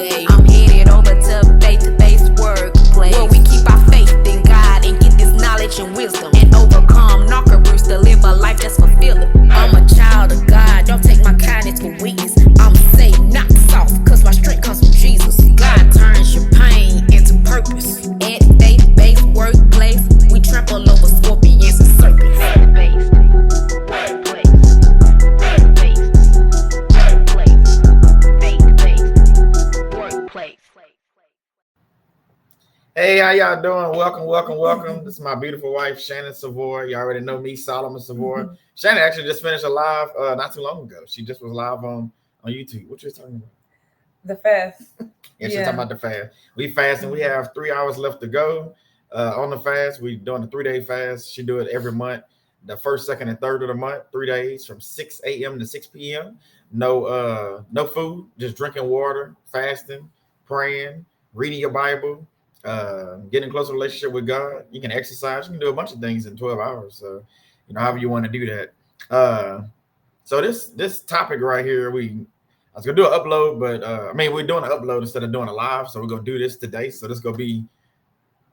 day. I'm headed over to face-to-face workplace, where we keep our faith in God and get this knowledge and wisdom and overcome narcissism to live a life that's fulfilling. I'm a child of God, don't take my kindness for weakness. I'm saved, not soft, cause my strength comes from Jesus. God turns your pain into purpose. At faith-based workplace, we trample over scorpions and serpents. Faith-based workplace. Faith-based workplace. Hey, how y'all doing? Welcome. This is my beautiful wife, Shannon Savoy. You already know me, Solomon Savoy. Shannon actually just finished a live not too long ago. She just was live on YouTube. What you talking about? The fast. She's talking about the fast. We fast and we have 3 hours left to go on the fast. We're doing a 3-day fast. She do it every month, the first, second, and third of the month, 3 days from 6 a.m. to 6 p.m. No food, just drinking water, fasting, praying, reading your Bible, getting a closer relationship with God. You can exercise. You can do a bunch of things in 12 hours. So, however you want to do that. So this topic right here, I was gonna do an upload, but we're doing an upload instead of doing a live. So we're gonna do this today. So this gonna be,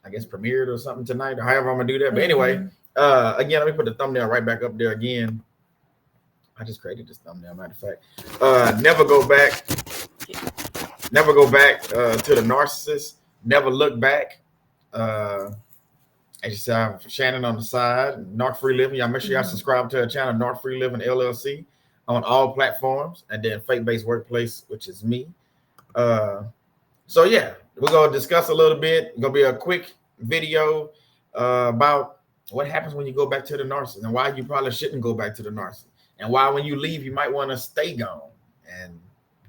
I guess, premiered or something tonight, or however I'm gonna do that. But anyway, again, let me put the thumbnail right back up there again. I just created this thumbnail, matter of fact. Never go back to the narcissist. Never look back. As you see, I have Shannon on the side, Narc Free Living. Y'all make sure y'all subscribe to her channel, Narc Free Living LLC, on all platforms, and then Faith-Based Workplace, which is me. So yeah, we're gonna discuss a little bit. It's gonna be a quick video about what happens when you go back to the narcissist and why you probably shouldn't go back to the narcissist, and why when you leave you might want to stay gone and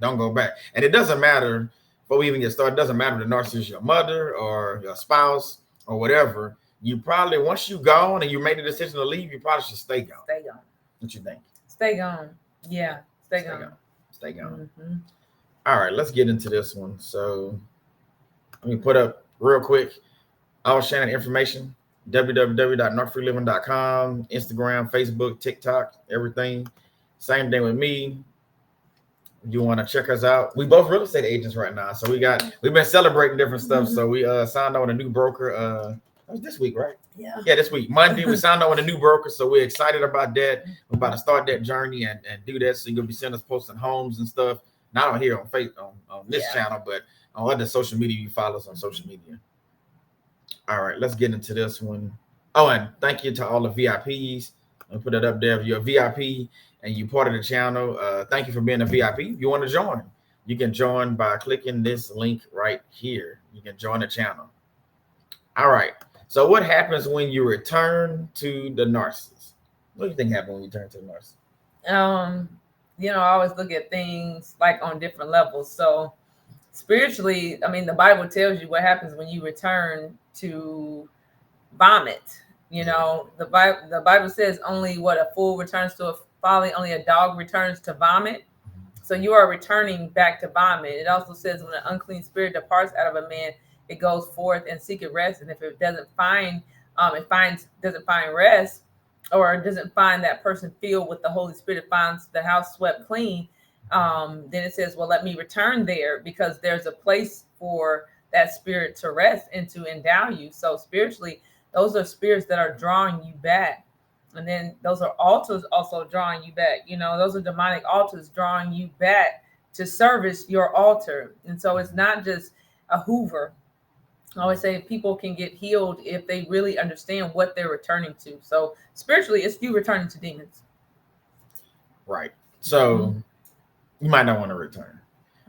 don't go back. And it doesn't matter, before we even get started, it doesn't matter if the narcissist is your mother or your spouse or whatever. You probably, once you gone and you made the decision to leave, you probably should stay gone. Stay gone. What you think? Stay gone. Yeah, stay gone. Stay gone. All right, let's get into this one. So let me put up real quick all Shannon information: www.narcfreeliving.com, Instagram, Facebook, TikTok, everything. Same thing with me. You want to check us out? We both real estate agents right now, so we've been celebrating different stuff. So we signed on with a new broker. That was this week, right? Yeah, this week, Monday. We signed on with a new broker, so we're excited about that. We're about to start that journey and do that. So you're gonna be seeing us posting homes and stuff, not on here on Facebook on this channel, but on other social media. You follow us on social media. All right, let's get into this one. Oh, and thank you to all the VIPs. I'll put it up there. If you're a VIP and you're part of the channel, thank you for being a VIP. If you want to join, you can join by clicking this link right here. You can join the channel. All right. So what happens when you return to the narcissist? What do you think happens when you return to the narcissist? I always look at things like on different levels. So spiritually, the Bible tells you what happens when you return to vomit. The Bible says only a fool returns to a folly, only a dog returns to vomit. So you are returning back to vomit. It also says when an unclean spirit departs out of a man, it goes forth and seeketh rest, and if it doesn't find rest, or doesn't find that person filled with the Holy Spirit, finds the house swept clean, then it says, well, let me return there, because there's a place for that spirit to rest and to endow you. So spiritually, those are spirits that are drawing you back, and then those are altars also drawing you back. Those are demonic altars drawing you back to service your altar. And so it's not just a Hoover. I always say people can get healed if they really understand what they're returning to. So spiritually, it's you returning to demons. Right. So you might not want to return.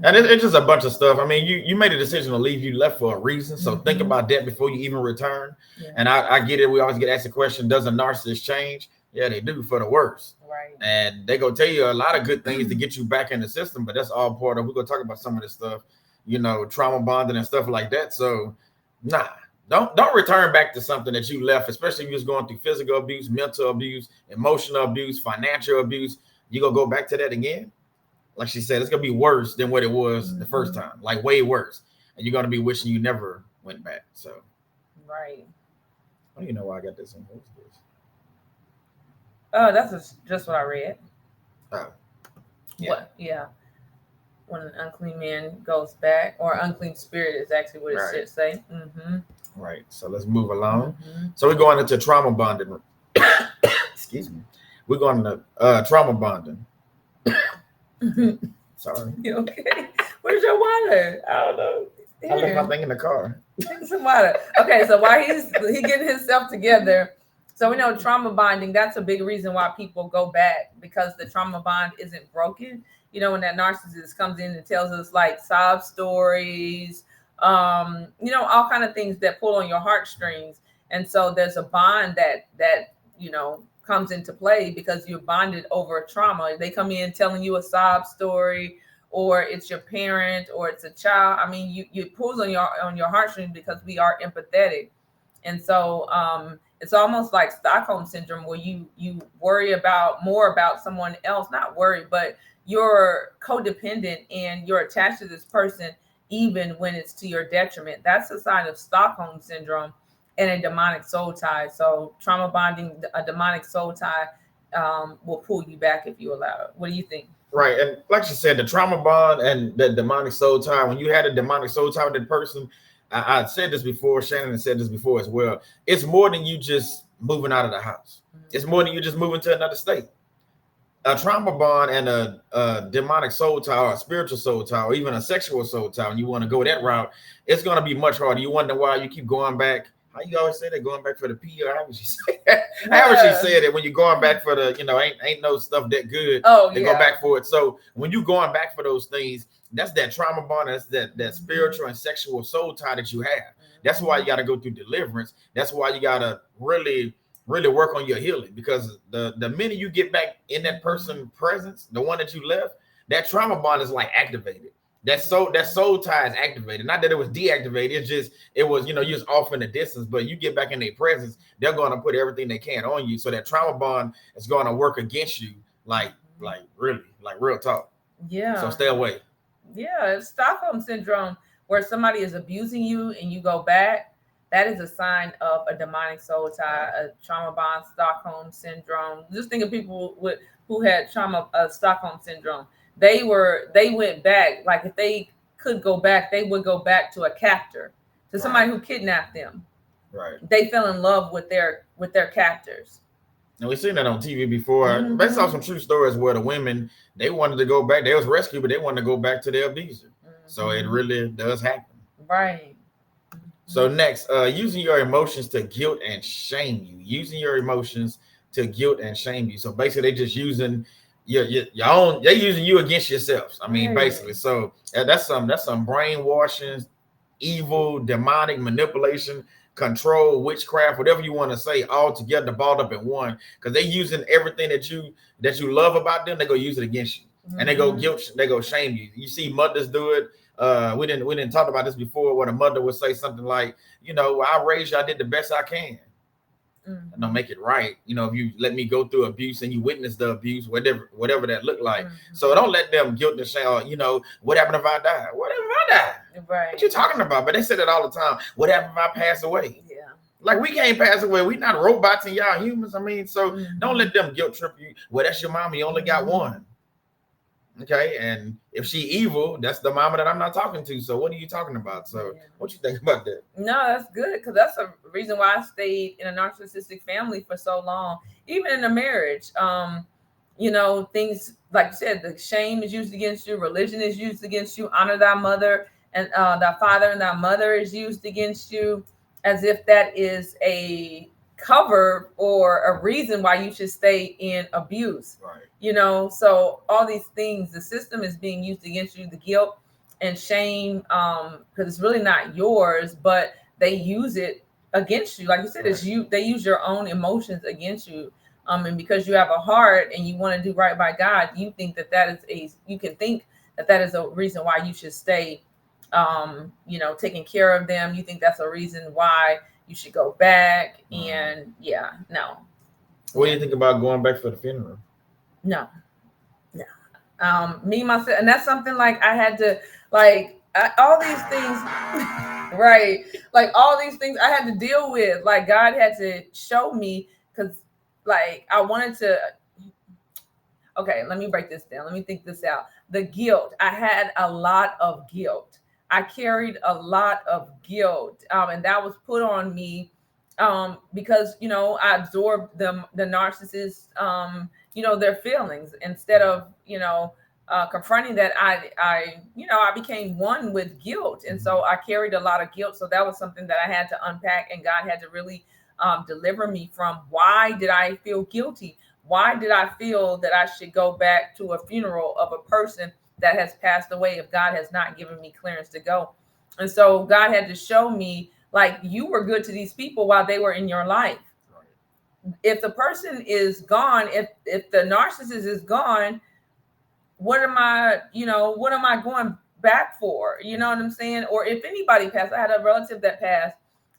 And it's just a bunch of stuff. You made a decision to leave. You left for a reason. So think about that before you even return. Yeah. And I get it. We always get asked the question, does a narcissist change? Yeah, they do, for the worse. Right. And they go tell you a lot of good things to get you back in the system, but that's all part of, we're going to talk about some of this stuff, trauma bonding and stuff like that. So nah, don't return back to something that you left, especially if you're going through physical abuse, mental abuse, emotional abuse, financial abuse. You gonna go back to that again? Like she said, it's gonna be worse than what it was the first time, like way worse. And you're gonna be wishing you never went back. So, right. I don't even know why I got this in. What's this? Oh, that's just what I read. Oh, yeah. What? Yeah. when an unclean man goes back, or unclean spirit is actually what it should say. Right. So let's move along. So we're going into trauma bonding. Excuse me. We're going to trauma bonding. Sorry. You okay? Where's your water? I don't know. I left my thing in the car. Drink some water. Okay, so while he getting himself together, so we know trauma bonding, that's a big reason why people go back, because the trauma bond isn't broken. You know, when that narcissist comes in and tells us like sob stories, you know, all kind of things that pull on your heartstrings. And so there's a bond that you know comes into play because you're bonded over a trauma. They come in telling you a sob story, or it's your parent, or it's a child. I mean, you pulls on your heartstrings because we are empathetic. And so it's almost like Stockholm syndrome, where you worry more about someone else, not worry, but you're codependent and you're attached to this person even when it's to your detriment. That's a sign of Stockholm syndrome and a demonic soul tie. So trauma bonding, a demonic soul tie will pull you back if you allow it. What do you think? Right. And like you said, the trauma bond and the demonic soul tie, when you had a demonic soul tie with that person, I said this before, Shannon said this before as well. It's more than you just moving out of the house. It's more than you just moving to another state. A trauma bond and a demonic soul tie, or a spiritual soul tie, or even a sexual soul tie, and you want to go that route, it's going to be much harder. You wonder why you keep going back. How you always say that, going back for the P, or how would she say that? How would she say that when you're going back for the, you know, ain't no stuff that good to go back for it. So when you going back for those things, that's that trauma bond, that's that spiritual and sexual soul tie that you have. That's why you got to go through deliverance. That's why you got to really work on your healing, because the minute you get back in that person's presence, the one that you left, that trauma bond is like activated. That soul tie is activated. Not that it was deactivated. It was, you know, you're just off in the distance, but you get back in their presence, they're going to put everything they can on you. So that trauma bond is going to work against you, like really, like real talk. Yeah. So stay away. Yeah, it's Stockholm syndrome, where somebody is abusing you and you go back. That is a sign of a demonic soul tie, a trauma bond, Stockholm syndrome. Just think of people who had Stockholm syndrome. They went back. Like if they could go back, they would go back to a captor, to somebody who kidnapped them. Right. They fell in love with their captors. And we've seen that on TV before. I saw some true stories where the women, they wanted to go back. They was rescued, but they wanted to go back to their abuser. So it really does happen. Right. So next, using your emotions to guilt and shame you. Using your emotions to guilt and shame you. So basically, they just using your own. They're using you against yourselves. I mean, basically. So that's some brainwashing, evil, demonic manipulation, control, witchcraft, whatever you want to say, all together, balled up in one. Because they using everything that you love about them. They go use it against you, and they go guilt. They go shame you. You see mothers do it. We didn't talk about this before, where the mother would say something like, you know, I raised you, I did the best I can. I don't make it right. You know, if you let me go through abuse and you witness the abuse, whatever that looked like. So don't let them guilt and say, oh, you know, what happened if I die? What if I die? Right. What you talking about? But they say that all the time. What happened if I pass away? Yeah. Like we can't pass away. We're not robots and y'all humans. I mean, so don't let them guilt trip you. Well, that's your mama. You only got one. Okay, and if she evil, that's the mama that I'm not talking to. So what are you talking about? So what you think about that? No, that's good, because that's a reason why I stayed in a narcissistic family for so long, even in a marriage. You know, things like you said, the shame is used against you, religion is used against you, honor thy mother and thy father and thy mother is used against you, as if that is a cover or a reason why you should stay in abuse. Right. You know, so all these things, the system is being used against you, the guilt and shame, because it's really not yours, but they use it against you. Like you said, it's you. They use your own emotions against you, and because you have a heart and you want to do right by God, you think you can think that is a reason why you should stay. You know, taking care of them. You think that's a reason why you should go back. And no. What do you think about going back for the funeral? No. Me, myself, and that's something like I had to, like, all these things, right? Like all these things I had to deal with. Like God had to show me, because like I wanted to Okay, let me break this down. Let me think this out. The guilt. I had a lot of guilt. I carried a lot of guilt, and that was put on me because I absorbed the narcissist, their feelings instead of confronting that. I became one with guilt, and so I carried a lot of guilt. So that was something that I had to unpack, and God had to really deliver me from. Why did I feel guilty? Why did I feel that I should go back to a funeral of a person that has passed away if God has not given me clearance to go? And so God had to show me, like, you were good to these people while they were in your life. If the person is gone, if the narcissist is gone, what am I going back for? You know what I'm saying? Or if anybody passed, I had a relative that passed,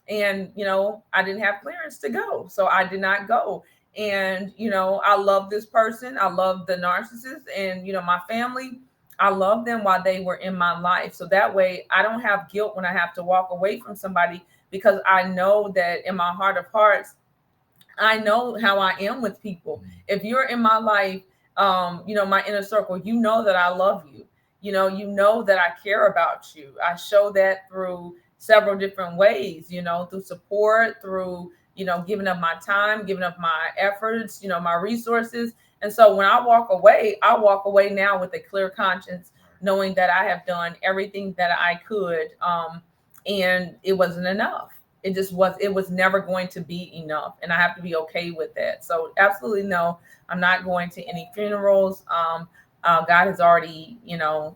and I didn't have clearance to go, so I did not go. And I love this person, I love the narcissist, and my family, I love them while they were in my life. So that way I don't have guilt when I have to walk away from somebody, because I know that in my heart of hearts, I know how I am with people. If you're in my life, my inner circle, that I love you, that I care about you. I show that through several different ways, through support, through giving up my time, giving up my efforts, my resources. And so when I walk away now with a clear conscience, knowing that I have done everything that I could, and it wasn't enough. It was never going to be enough. And I have to be okay with that. So absolutely no, I'm not going to any funerals. God has already,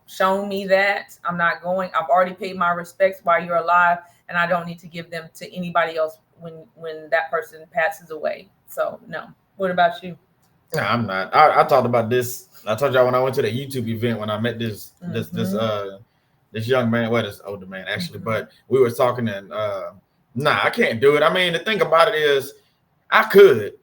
shown me that I'm not going. I've already paid my respects while you're alive, and I don't need to give them to anybody else when that person passes away. So no. What about you? No, I'm not. I talked about this. I told y'all when I went to the YouTube event, when I met this young man, this older man actually, but we were talking, and I can't do it. I mean, the thing about it is I could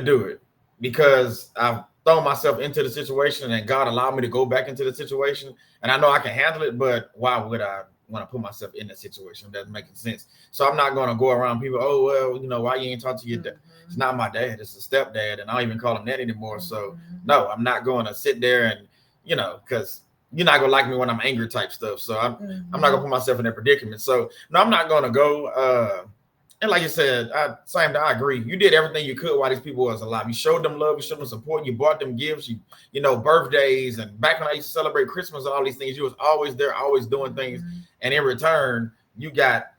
do it because I've thrown myself into the situation, and God allowed me to go back into the situation, and I know I can handle it. But why would I want to put myself in that situation? It doesn't make sense. So I'm not going to go around people, oh, well, why you ain't talk to your dad? It's not my dad, it's a stepdad, and I don't even call him that anymore. So no, I'm not going to sit there and, because you're not gonna like me when I'm angry type stuff. So I'm not gonna put myself in that predicament. So no, I'm not gonna go. And like you said, I agree. You did everything you could while these people was alive. You showed them love, you showed them support, you bought them gifts, birthdays, and back when I used to celebrate Christmas and all these things, you was always there, always doing things. And in return, you got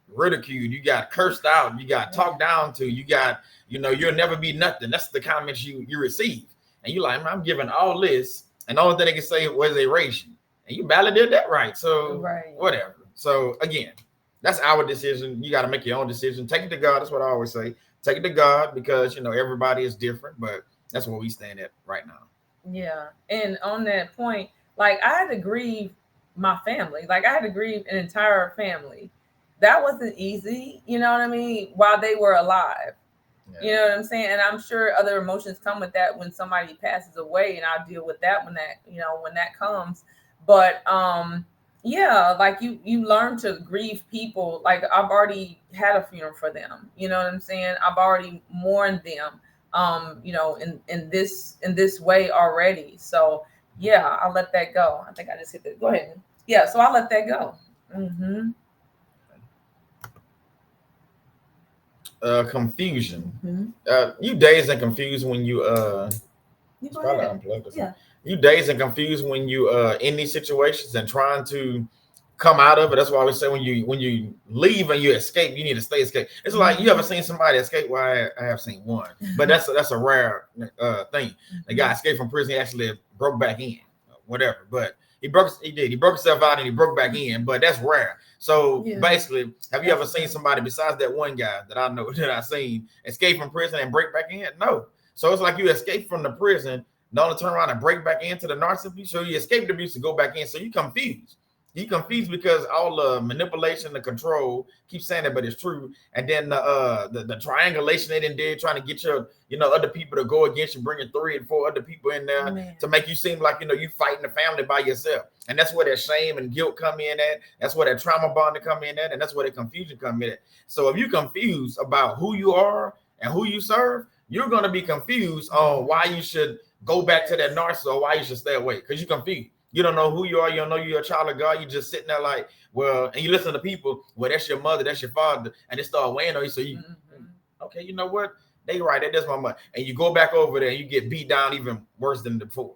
ridiculed, you got cursed out, you got talked down to, you got, you'll never be nothing. That's the comments you receive. And you're like, I'm giving all this, and the only thing they can say was they raised you. And you barely did that right. So whatever. So again, that's our decision. You got to make your own decision. Take it to God. That's what I always say. Take it to God, because everybody is different, but that's where we stand at right now. Yeah. And on that point, like, I had to grieve my family. Like, I had to grieve an entire family. That wasn't easy, you know what I mean, while they were alive. Yeah. You know what I'm saying? And I'm sure other emotions come with that when somebody passes away, and I'll deal with that when that comes. But like you learn to grieve people. Like, I've already had a funeral for them. You know what I'm saying? I've already mourned them in this way already. So yeah, I'll let that go. I think I just hit that. Go ahead. Yeah, so I'll let that go. Confusion. You dazed and confused when you you dazed and confused when you in these situations and trying to come out of it. That's why I would say when you leave and you escape, you need to stay escape. It's like, you ever seen somebody escape? Well, I have seen one, but that's a rare thing. The guy escaped from prison. He actually broke back in, whatever. But he broke himself out and he broke back in. But that's rare. So basically, have you ever seen somebody besides that one guy that I know that I've seen escape from prison and break back in? No. So it's like you escape from the prison, don't turn around and break back into the narcissist. So you escape the abuse to go back in. So you confused. You confused because all the manipulation, the control, keep saying that, but it's true. And then the triangulation they did, trying to get your, other people to go against you, bringing 3 and 4 other people in there to make you seem like, you fighting the family by yourself. And that's where that shame and guilt come in at. That's where that trauma bond come in at. And that's where the confusion come in at. So if you're confused about who you are and who you serve, you're going to be confused on why you should go back to that narcissist or why you should stay away, because you're confused. You don't know who you are. You don't know you're a child of God. You just sitting there like, well, and you listen to people, well, that's your mother, that's your father, and they start weighing on you. So you, okay, you know what? They right, that's my mother. And you go back over there and you get beat down even worse than before.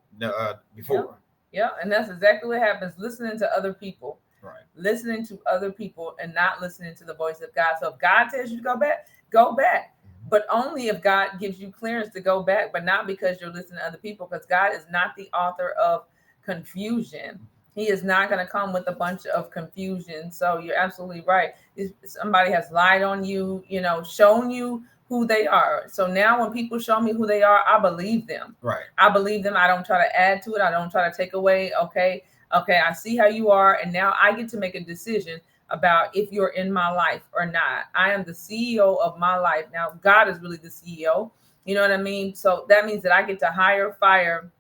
Yeah, and that's exactly what happens. Listening to other people. Right. Listening to other people and not listening to the voice of God. So if God tells you to go back, go back. But only if God gives you clearance to go back, but not because you're listening to other people, because God is not the author of confusion. He is not going to come with a bunch of confusion. So you're absolutely right. If somebody has lied on you, shown you who they are. So now when people show me who they are, I believe them. Right. I believe them. I don't try to add to it. I don't try to take away. Okay, I see how you are. And now I get to make a decision about if you're in my life or not. I am the CEO of my life. Now, God is really the CEO. You know what I mean? So that means that I get to hire, fire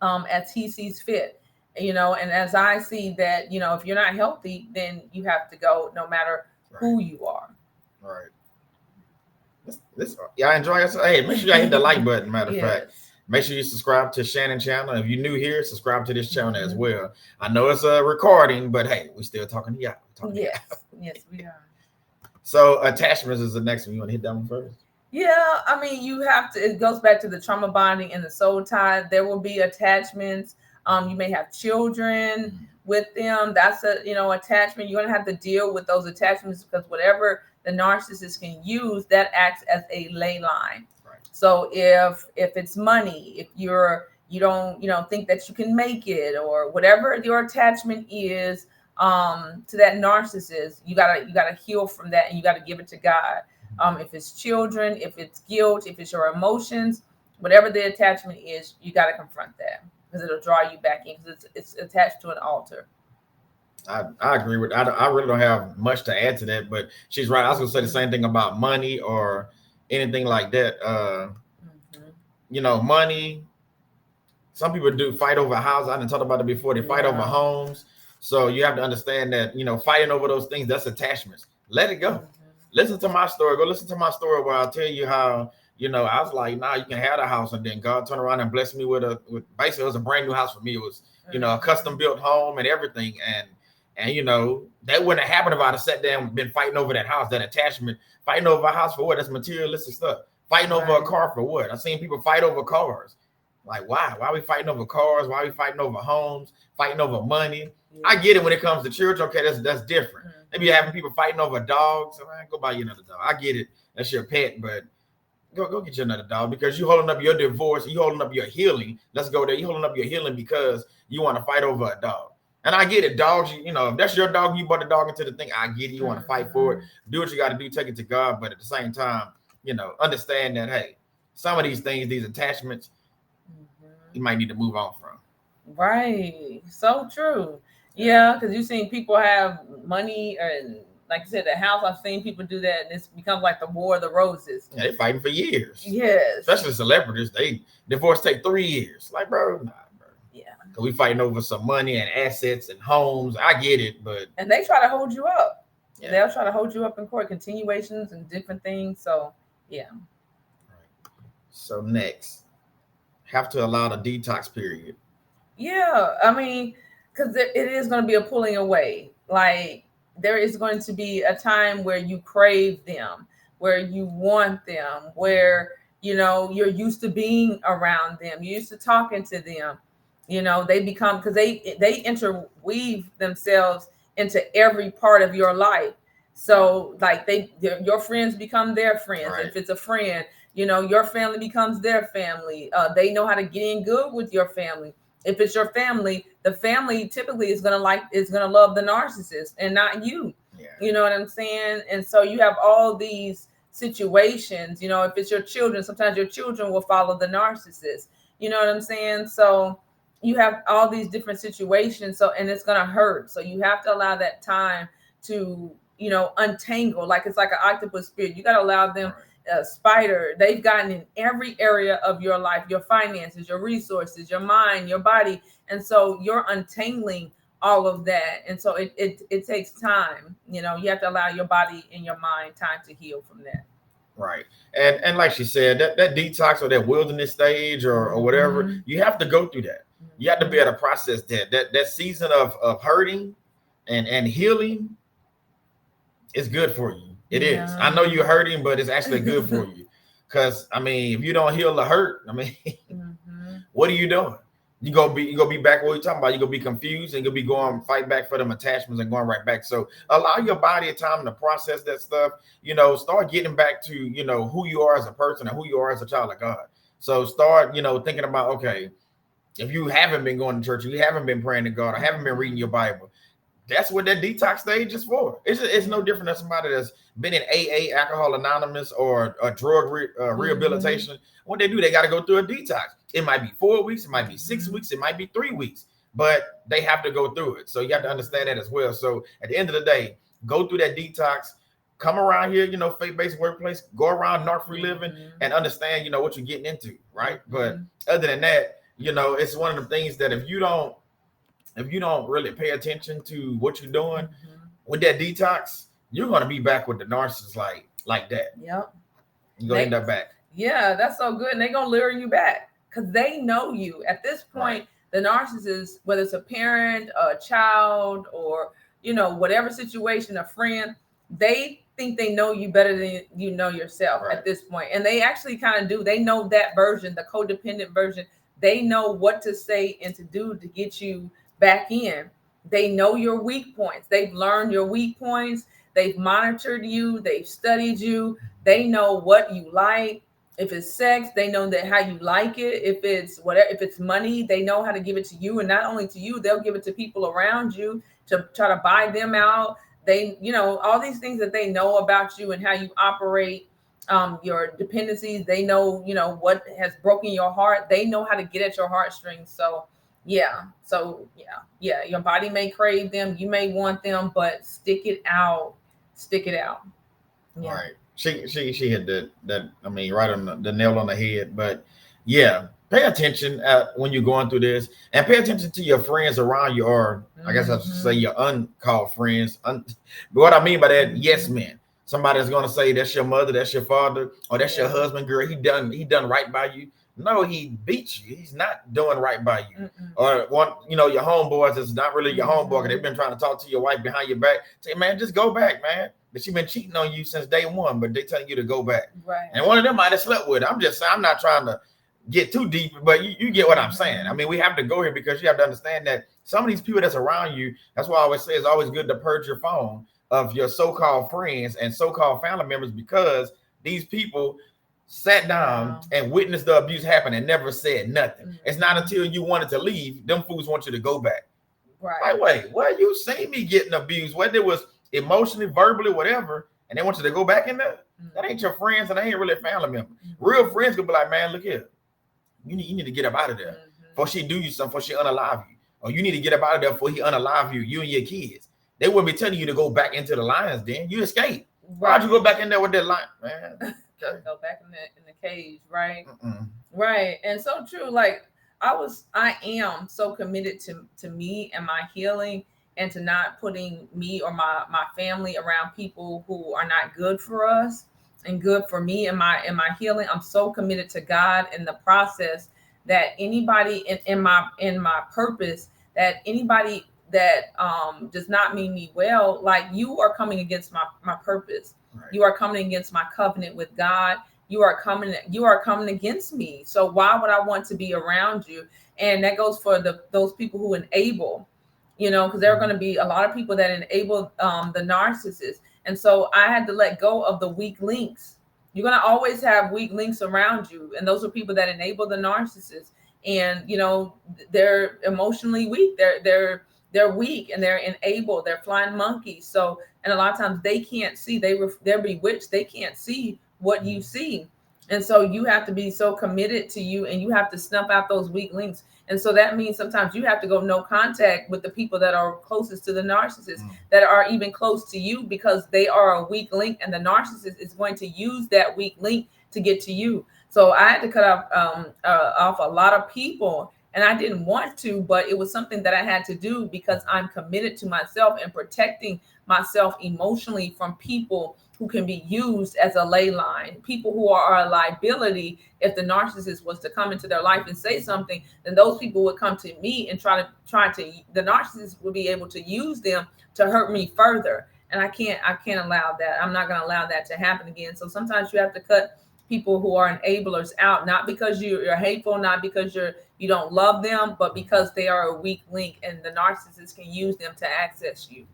as he sees fit. And as I see that, if you're not healthy, then you have to go no matter who you are. Right. I enjoy it. Hey, make sure you hit the like button. Matter of fact, make sure you subscribe to Shannon's channel. If you're new here, subscribe to this channel as well. I know it's a recording, but hey, we're still talking to y'all. Yes, we are. So attachments is the next one. You want to hit that one first? Yeah, I mean, you have to. It goes back to the trauma bonding and the soul tie. There will be attachments. You may have children with them. That's a attachment. You're gonna have to deal with those attachments because whatever the narcissist can use, that acts as a ley line. Right. So if it's money, if you don't think that you can make it, or whatever your attachment is to that narcissist, you gotta heal from that, and you gotta give it to God. If it's children, if it's guilt, if it's your emotions, whatever the attachment is, you gotta confront that because it'll draw you back in because it's attached to an altar. I agree with. I really don't have much to add to that, but she's right. I was gonna say the same thing about money or anything like that. Money. Some people do fight over houses. I didn't talk about it before. They fight over homes. So you have to understand that fighting over those things, that's attachments. Let it go. Listen to my story. Go listen to my story where I'll tell you how I was like, nah, you can have the house, and then God turned around and blessed me with basically it was a brand new house for me. It was a custom built home and everything, and that wouldn't have happened if I'd have sat there and been fighting over that house, that attachment. Fighting over a house for what? That's materialistic stuff. Fighting over a car for what? I've seen people fight over cars. Like, why? Why are we fighting over cars? Why are we fighting over homes? Fighting over money? Yeah. I get it when it comes to church. Okay, that's different. Maybe you're having people fighting over dogs. So, go buy you another dog. I get it. That's your pet, but go get you another dog because you're holding up your divorce. You're holding up your healing. Let's go there. You're holding up your healing because you want to fight over a dog. And I get it. Dogs, if that's your dog, you brought the dog into the thing. I get it. You want to fight for it. Do what you got to do. Take it to God. But at the same time, understand that, hey, some of these things, these attachments, you might need to move on from. Right. So true. Yeah, because you've seen people have money and, like you said, the house. I've seen people do that, and it's becomes like the War of the Roses. Yeah, they're fighting for years. Yes. Especially celebrities. Divorce take 3 years. Like, bro, nah. Yeah. Because we fighting over some money and assets and homes. I get it, but and they try to hold you up. Yeah. They'll try to hold you up in court, continuations and different things. So yeah. Right. So next, have to allow the detox period. Yeah, I mean, because it is going to be a pulling away. Like there is going to be a time where you crave them, where you want them, where you're used to being around them, you're used to talking to them. They become, because they interweave themselves into every part of your life. So like your friends become their friends. Right. If it's a friend, your family becomes their family. They know how to get in good with your family. If it's your family, the family typically is gonna love the narcissist and not you. Yeah. You know what I'm saying? And so you have all these situations. If it's your children, sometimes your children will follow the narcissist. You know what I'm saying? So you have all these different situations. So, and it's gonna hurt. So you have to allow that time to, untangle. Like it's like an octopus spirit. You gotta allow them. Spider, they've gotten in every area of your life, your finances, your resources, your mind, your body, and so you're untangling all of that. And so it takes time. You have to allow your body and your mind time to heal from that. Right. And like she said, that detox or that wilderness stage or whatever, you have to go through that. You have to be able to process that season of hurting and healing is good for you. It is. I know you're hurting, but it's actually good for you. Because I mean, if you don't heal the hurt, I mean, what are you doing? You gonna be back what you're talking about. You're gonna be confused and you'll be going fight back for them attachments and going right back. So allow your body a time to process that stuff. Start getting back to who you are as a person and who you are as a child of God. So start thinking about, okay, if you haven't been going to church, you haven't been praying to God, or haven't been reading your Bible, that's what that detox stage is for. It's no different than somebody that's been in AA, Alcohol Anonymous, or a drug rehabilitation. What they do, they got to go through a detox. It might be 4 weeks, it might be 6 weeks, it might be 3 weeks, but they have to go through it. So you have to understand that as well. So at the end of the day, go through that detox, come around here, faith-based workplace, go around Narc Free Living and understand, what you're getting into, right? But other than that, it's one of the things that if you don't really pay attention to what you're doing with that detox, you're going to be back with the narcissist like that. Yep. You're going to end up back. Yeah, that's so good. And they're going to lure you back because they know you. At this point, the narcissist, whether it's a parent, a child, or, whatever situation, a friend, they think they know you better than you know yourself at this point. And they actually kind of do. They know that version, the codependent version. They know what to say and to do to get you back in. They know your weak points. They've learned your weak points. They've monitored you. They've studied you. They know what you like. If it's sex, they know that how you like it. If it's money, they know how to give it to you. And not only to you, they'll give it to people around you to try to buy them out. They, all these things that they know about you and how you operate, your dependencies. They know, what has broken your heart. They know how to get at your heartstrings. So yeah. Your body may crave them. You may want them, but stick it out. Yeah. Right. She hit that. I mean, right on the nail on the head. But yeah, pay attention when you're going through this, and pay attention to your friends around you, or I guess I should say your uncalled friends. But what I mean by that, yes men. Somebody that's going to say that's your mother, that's your father, or that's your husband, girl. He done right by you. No, he beat you. He's not doing right by you. Or your homeboys is not really your homeboy. They've been trying to talk to your wife behind your back. Say, man, just go back, man. But she been cheating on you since day one, but they telling you to go back. Right. And one of them might have slept with it. I'm just saying, I'm not trying to get too deep, but you get what I'm saying. I mean, we have to go here because you have to understand that some of these people that's around you, that's why I always say it's always good to purge your phone of your so-called friends and so-called family members, because these people sat down and witnessed the abuse happen and never said nothing. It's not until you wanted to leave, them fools want you to go back. Right. Like, wait, where you seen me getting abused? Whether it was emotionally, verbally, whatever, and they want you to go back in there? That ain't your friends, and they ain't really a family member. Real friends could be like, man, look here. You need to get up out of there before she do you something, before she unalive you. Or you need to get up out of there before he unalive you and your kids. They wouldn't be telling you to go back into the lion's den. You escape. Why'd you go back in there with that lion, man? Okay. Go back in the cage, right? Right. And so true. Like I am so committed to me and my healing, and to not putting me or my family around people who are not good for us and good for me and my healing. I'm so committed to God in the process that anybody in my purpose, that anybody that does not mean me well, like, you are coming against my purpose. Right. You are coming against my covenant with God. You are coming against me. So why would I want to be around you? And that goes for those people who enable, because there are going to be a lot of people that enable the narcissist. And so I had to let go of the weak links. You're going to always have weak links around you. And those are people that enable the narcissist. And, they're emotionally weak. They're weak and they're enabled. They're flying monkeys. So, and a lot of times they can't see, they're bewitched. They can't see what you see. And so you have to be so committed to you, and you have to snuff out those weak links. And so that means sometimes you have to go no contact with the people that are closest to the narcissist, that are even close to you, because they are a weak link, and the narcissist is going to use that weak link to get to you. So I had to cut off a lot of people, and I didn't want to, but it was something that I had to do because I'm committed to myself and protecting myself emotionally from people who can be used as a ley line, people who are a liability. If the narcissist was to come into their life and say something, then those people would come to me and try to the narcissist would be able to use them to hurt me further. And I can't allow that. I'm not going to allow that to happen again. So sometimes you have to cut people who are enablers out, not because you're hateful, not because you don't love them, but because they are a weak link and the narcissist can use them to access you.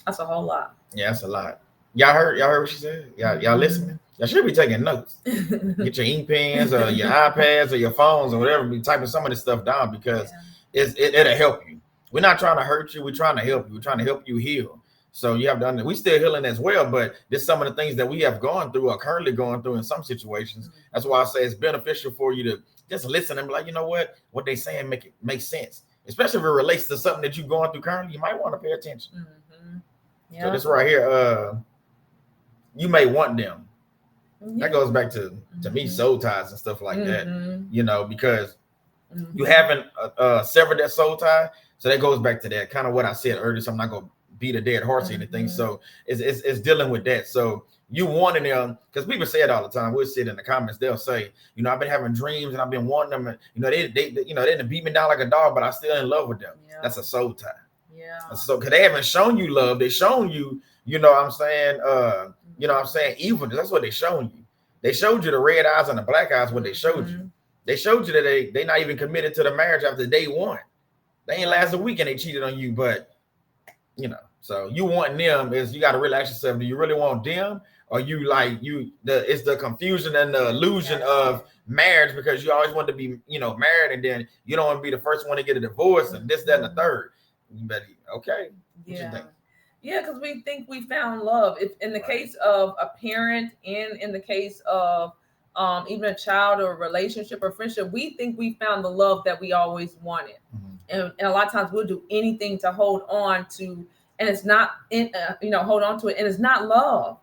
That's a whole lot. Yeah, that's a lot. Y'all heard what she said? Y'all listening? Y'all should be taking notes. Get your ink pens or your iPads or your phones or whatever. Be typing some of this stuff down because it'll help you. We're not trying to hurt you. We're trying to help you. We're trying to help you heal. So you have to we still healing as well, but there's some of the things that we have gone through or currently going through in some situations. That's why I say it's beneficial for you to just listen and be like, you know what they saying makes sense. Especially if it relates to something that you're going through currently, you might want to pay attention. Yeah. So this right here, you may want them. That goes back to me, soul ties and stuff like that, you know, because you haven't severed that soul tie. So that goes back to that kind of what I said earlier. So I'm not going to beat a dead horse or anything. So it's dealing with that. So you wanting them, because people say it all the time. We'll sit in the comments. They'll say, you know, I've been having dreams and I've been wanting them. And, you know, they didn't beat me down like a dog, but I'm still in love with them. Yeah. That's a soul tie. Yeah. So because they haven't shown you love, they shown you, you know what I'm saying, evilness. That's what they shown you. They showed you the red eyes and the black eyes. What they showed you. They showed you that they not even committed to the marriage after day one. They ain't last a week and they cheated on you, but you know. So you want them is you got to really ask yourself, do you really want them? Or you it's the confusion and the illusion of marriage because you always want to be, you know, married and then you don't want to be the first one to get a divorce and this, that, and the third. But okay. What you think? Yeah, because we think we found love. If in the case of a parent and in the case of even a child or a relationship or friendship, we think we found the love that we always wanted. And a lot of times we'll do anything to hold on to, and it's not hold on to it. And it's not love.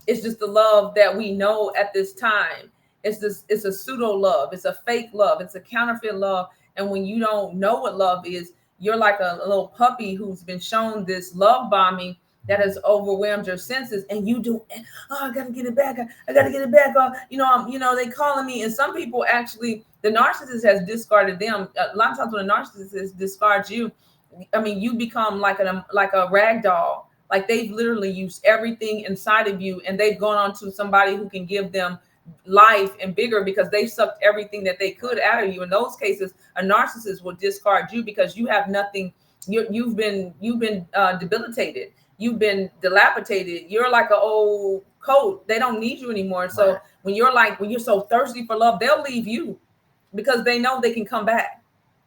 It's just the love that we know at this time. It's a pseudo love. It's a fake love. It's a counterfeit love. And when you don't know what love is, you're like a little puppy who's been shown this love bombing that has overwhelmed your senses, and you do. Oh, I gotta get it back. I gotta get it back. They calling me. And some people actually, the narcissist has discarded them. A lot of times when a narcissist discards you, I mean, you become like a rag doll. Like they've literally used everything inside of you, and they've gone on to somebody who can give them life and bigger because they sucked everything that they could out of you. In those cases, a narcissist will discard you because you have nothing. You've been debilitated. You've been dilapidated. You're like an old coat. They don't need you anymore. So when you're so thirsty for love, they'll leave you because they know they can come back.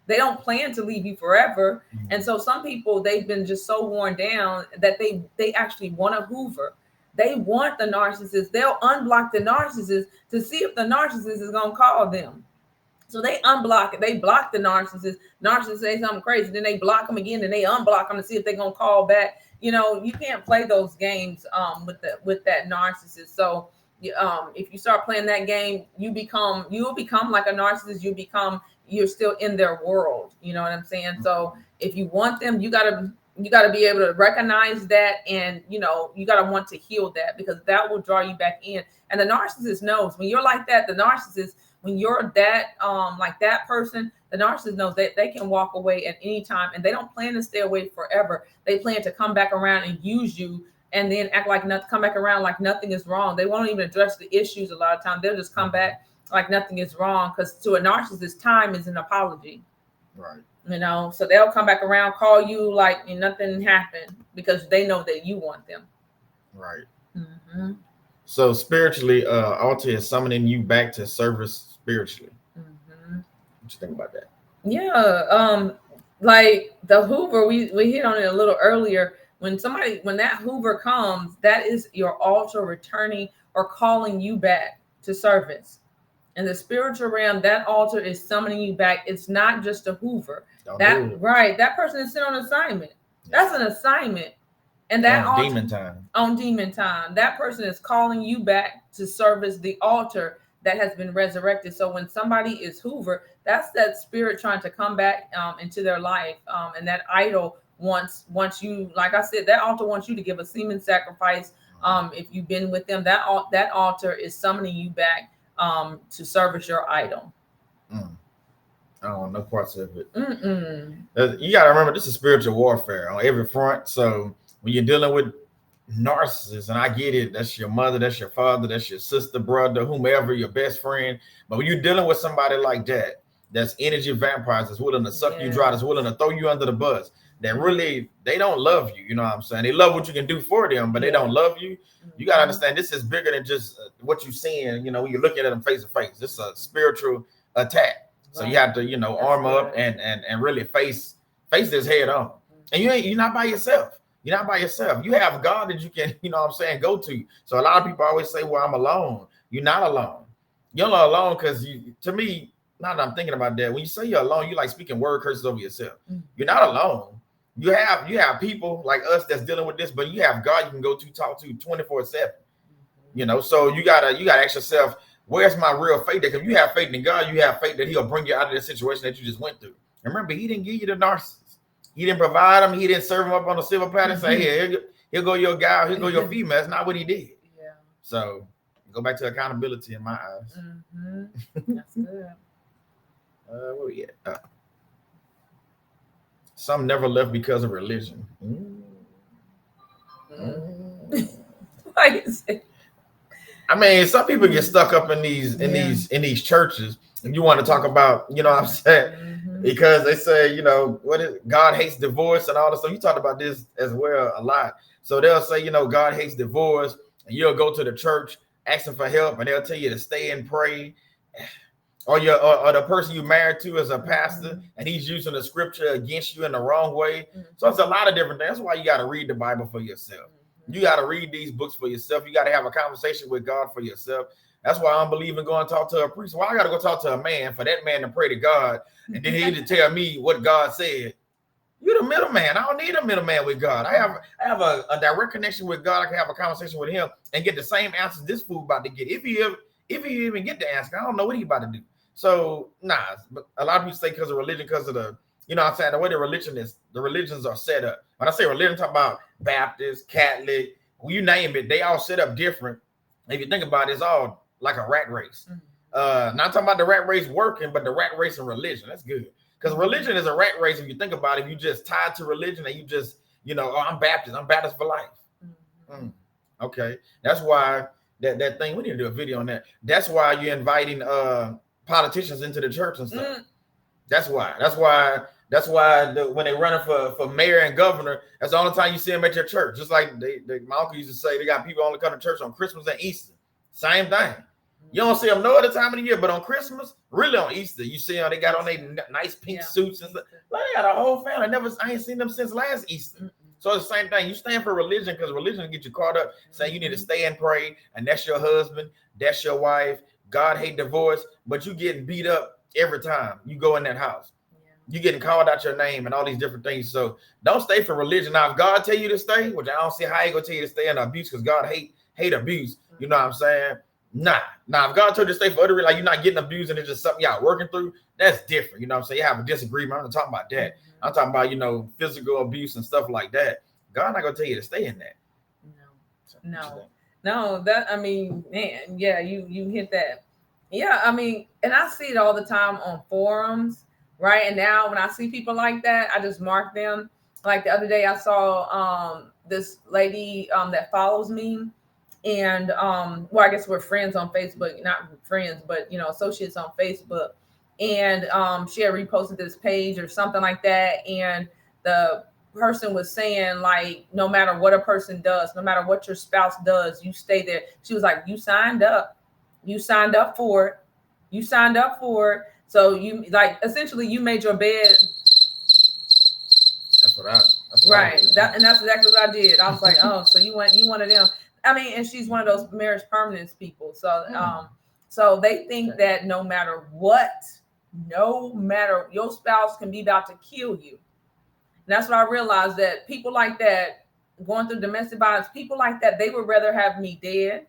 They don't plan to leave you forever. And so some people, they've been just so worn down that they actually want to hoover. They want the narcissist. They'll unblock the narcissist to see if the narcissist is going to call them. So they unblock it. They block the narcissist. Narcissist say something crazy. Then they block them again. Then they unblock them to see if they're going to call back. You know, you can't play those games with that narcissist. So if you start playing that game, you'll become like a narcissist. You're still in their world. You know what I'm saying? So if you want them, you gotta be able to recognize that, and you gotta want to heal that, because that will draw you back in. And the narcissist knows when you're like that. The narcissist, when you're that like that person, the narcissist knows that they can walk away at any time, and they don't plan to stay away forever. They plan to come back around and use you, and then come back around like nothing is wrong. They won't even address the issues. A lot of times they'll just come back like nothing is wrong, because to a narcissist, time is an apology. Right. So they'll come back around, call you like nothing happened, because they know that you want them. Right. So spiritually, Alta is summoning you back to service spiritually. What you think about that? Yeah. Like the Hoover, we hit on it a little earlier. When that Hoover comes, that is your altar returning or calling you back to service. In the spiritual realm, that altar is summoning you back. It's not just a Hoover. That person is sent on assignment. That's an assignment. And that on demon time. That person is calling you back to service the altar that has been resurrected. So when somebody is Hoover, that's that spirit trying to come back into their life. And that idol wants you, like I said, that altar wants you to give a semen sacrifice If you've been with them, that altar is summoning you back to service your idol. I don't know parts of it. Mm-mm. You gotta remember, this is spiritual warfare on every front. So when you're dealing with narcissists, and I get it, that's your mother, that's your father, that's your sister, brother, whomever, your best friend. But when you're dealing with somebody like that, that's energy vampires, that's willing to suck you dry, that's willing to throw you under the bus, that really, they don't love you. You know what I'm saying? They love what you can do for them, but they don't love you. You got to understand, this is bigger than just what you're seeing, you know, when you're looking at them face to face. This is a spiritual attack. So you have to, you know, arm up and really face this head on. And you're not by yourself. You're not by yourself. You have God that you can, you know what I'm saying, go to. So a lot of people always say, well, I'm alone. You're not alone. You're not alone because to me, now that I'm thinking about that, when you say you're alone, you're like speaking word curses over yourself. You're not alone. You have people like us that's dealing with this, but you have God you can go to, talk to 24/7. You know, so you gotta ask yourself, where's my real faith? Because if you have faith in God, you have faith that He'll bring you out of the situation that you just went through. Remember, He didn't give you the narcissist. He didn't provide them. He didn't serve them up on a silver platter and say, "Here, here go your guy. Here go your female." That's not what He did. Yeah. So go back to accountability in my eyes. That's good. Where we at? Some never left because of religion. Like I said. I mean, some people get stuck up in these churches, and you want to talk about, you know what I'm saying? Because they say, you know, God hates divorce and all this stuff. You talked about this as well a lot. So they'll say, you know, God hates divorce, and you'll go to the church asking for help, and they'll tell you to stay and pray. Or the person you married to is a pastor, and he's using the scripture against you in the wrong way. So it's a lot of different things. That's why you got to read the Bible for yourself. You got to read these books for yourself. You got to have a conversation with God for yourself. That's why I don't believe in going to talk to a priest. Well, I got to go talk to a man for that man to pray to God, and then he to tell me what God said. You're the middleman. I don't need a middleman with God. I have a direct connection with God. I can have a conversation with Him and get the same answers this fool about to get. If you even get the answer, I don't know what he about to do. So but a lot of people say because of religion, because of the, you know what I'm saying, the way the religions are set up. When I say religion, I'm talking about Baptist, Catholic, you name it, they all set up different. If you think about it, it's all like a rat race. Not talking about the rat race working, but the rat race in religion. That's good. Because religion is a rat race. If you think about it, if you just tied to religion and you just, you know, oh, I'm Baptist for life. Okay. That's why that thing, we need to do a video on that. That's why you're inviting politicians into the church and stuff. That's why when they running for mayor and governor, that's the only time you see them at your church. Just like my uncle used to say, they got people only come to church on Christmas and Easter. Same thing. You don't see them no other time of the year, but on Christmas, really on Easter, you see them. They got on their nice pink suits and stuff. Like, they got a whole family. I ain't seen them since last Easter. So it's the same thing. You stand for religion because religion will get you caught up saying you need to stay and pray, and that's your husband, that's your wife. God hate divorce, but you getting beat up every time you go in that house. You getting called out your name and all these different things. So don't stay for religion. Now, if God tell you to stay, which I don't see how He gonna tell you to stay in abuse, because God hate abuse. You know what I'm saying? Nah. Now, if God told you to stay for other reasons, like you're not getting abused and it's just something y'all working through, that's different. You know what I'm saying? You have a disagreement. I'm not talking about that. I'm talking about, you know, physical abuse and stuff like that. God not gonna tell you to stay in that. No, that, I mean, man, yeah, you hit that. Yeah, I mean, and I see it all the time on forums, right? And now when I see people like that, I just mark them. Like the other day I saw this lady that follows me, and well, I guess we're friends on Facebook, not friends, but you know, associates on Facebook. And she had reposted this page or something like that, and the person was saying, like, no matter what a person does, no matter what your spouse does, you stay there. She was like, you signed up for it. So you, like, essentially you made your bed. Right. And that's exactly what I did. I was like, oh, so you one of them. I mean, and she's one of those marriage permanence people. So so they think that no matter what, your spouse can be about to kill you. And that's what I realized, that people like that, going through domestic violence, people like that, they would rather have me dead.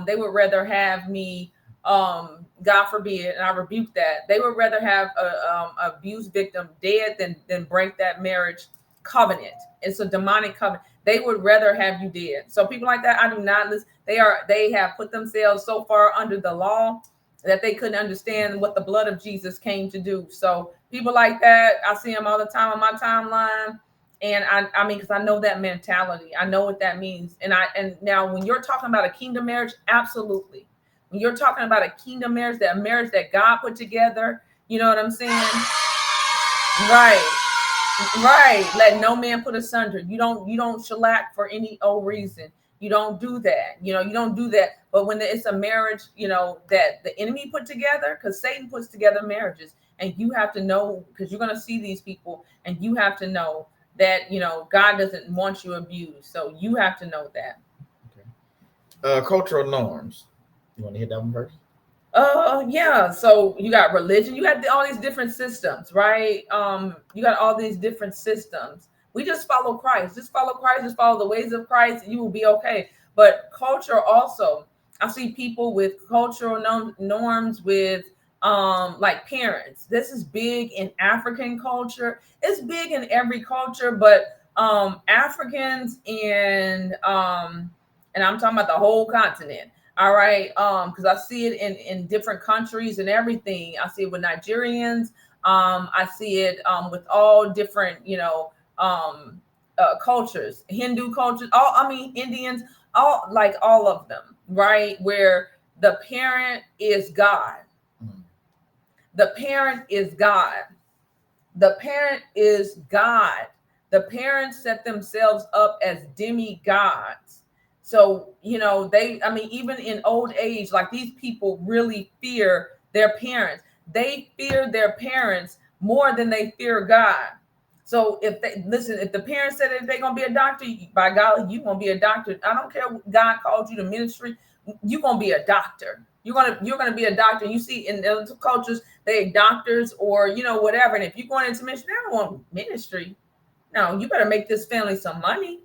They would rather have me, God forbid, and I rebuke that. They would rather have a abuse victim dead than break that marriage covenant. It's a demonic covenant. They would rather have you dead. So people like that, I do not listen. They have put themselves so far under the law that they couldn't understand what the blood of Jesus came to do. So people like that, I see them all the time on my timeline. And I mean, because I know that mentality. I know what that means. And now when you're talking about a kingdom marriage, absolutely. When you're talking about a kingdom marriage, that marriage that God put together, you know what I'm saying? Right. Let no man put asunder. You don't shellac for any old reason. You don't do that. You don't do that. But when it's a marriage, that the enemy put together, because Satan puts together marriages, and you have to know, because you're going to see these people, and you have to know that, God doesn't want you abused. So you have to know that. Okay. Cultural norms. You want to hit that one first? Yeah. So you got religion, you got all these different systems, right? You got all these different systems. We just follow Christ. Just follow Christ. Just follow the ways of Christ. You will be okay. But culture also, I see people with cultural norms with like parents. This is big in African culture. It's big in every culture, but Africans and I'm talking about the whole continent. All right. Because I see it in different countries and everything. I see it with Nigerians. I see it with all different, cultures, Hindu cultures, Indians, all of them, right? Where the parent is God. The parent is God. The parent is God. The parents set themselves up as demigods. So, even in old age, like these people really fear their parents. They fear their parents more than they fear God. So if the parents said that they're going to be a doctor, by God, you're going to be a doctor. I don't care what God called you to ministry. You're going to be a doctor. You're going to be a doctor. You see in other cultures, they doctors or, whatever. And if you're going into ministry, I don't want ministry. No, you better make this family some money.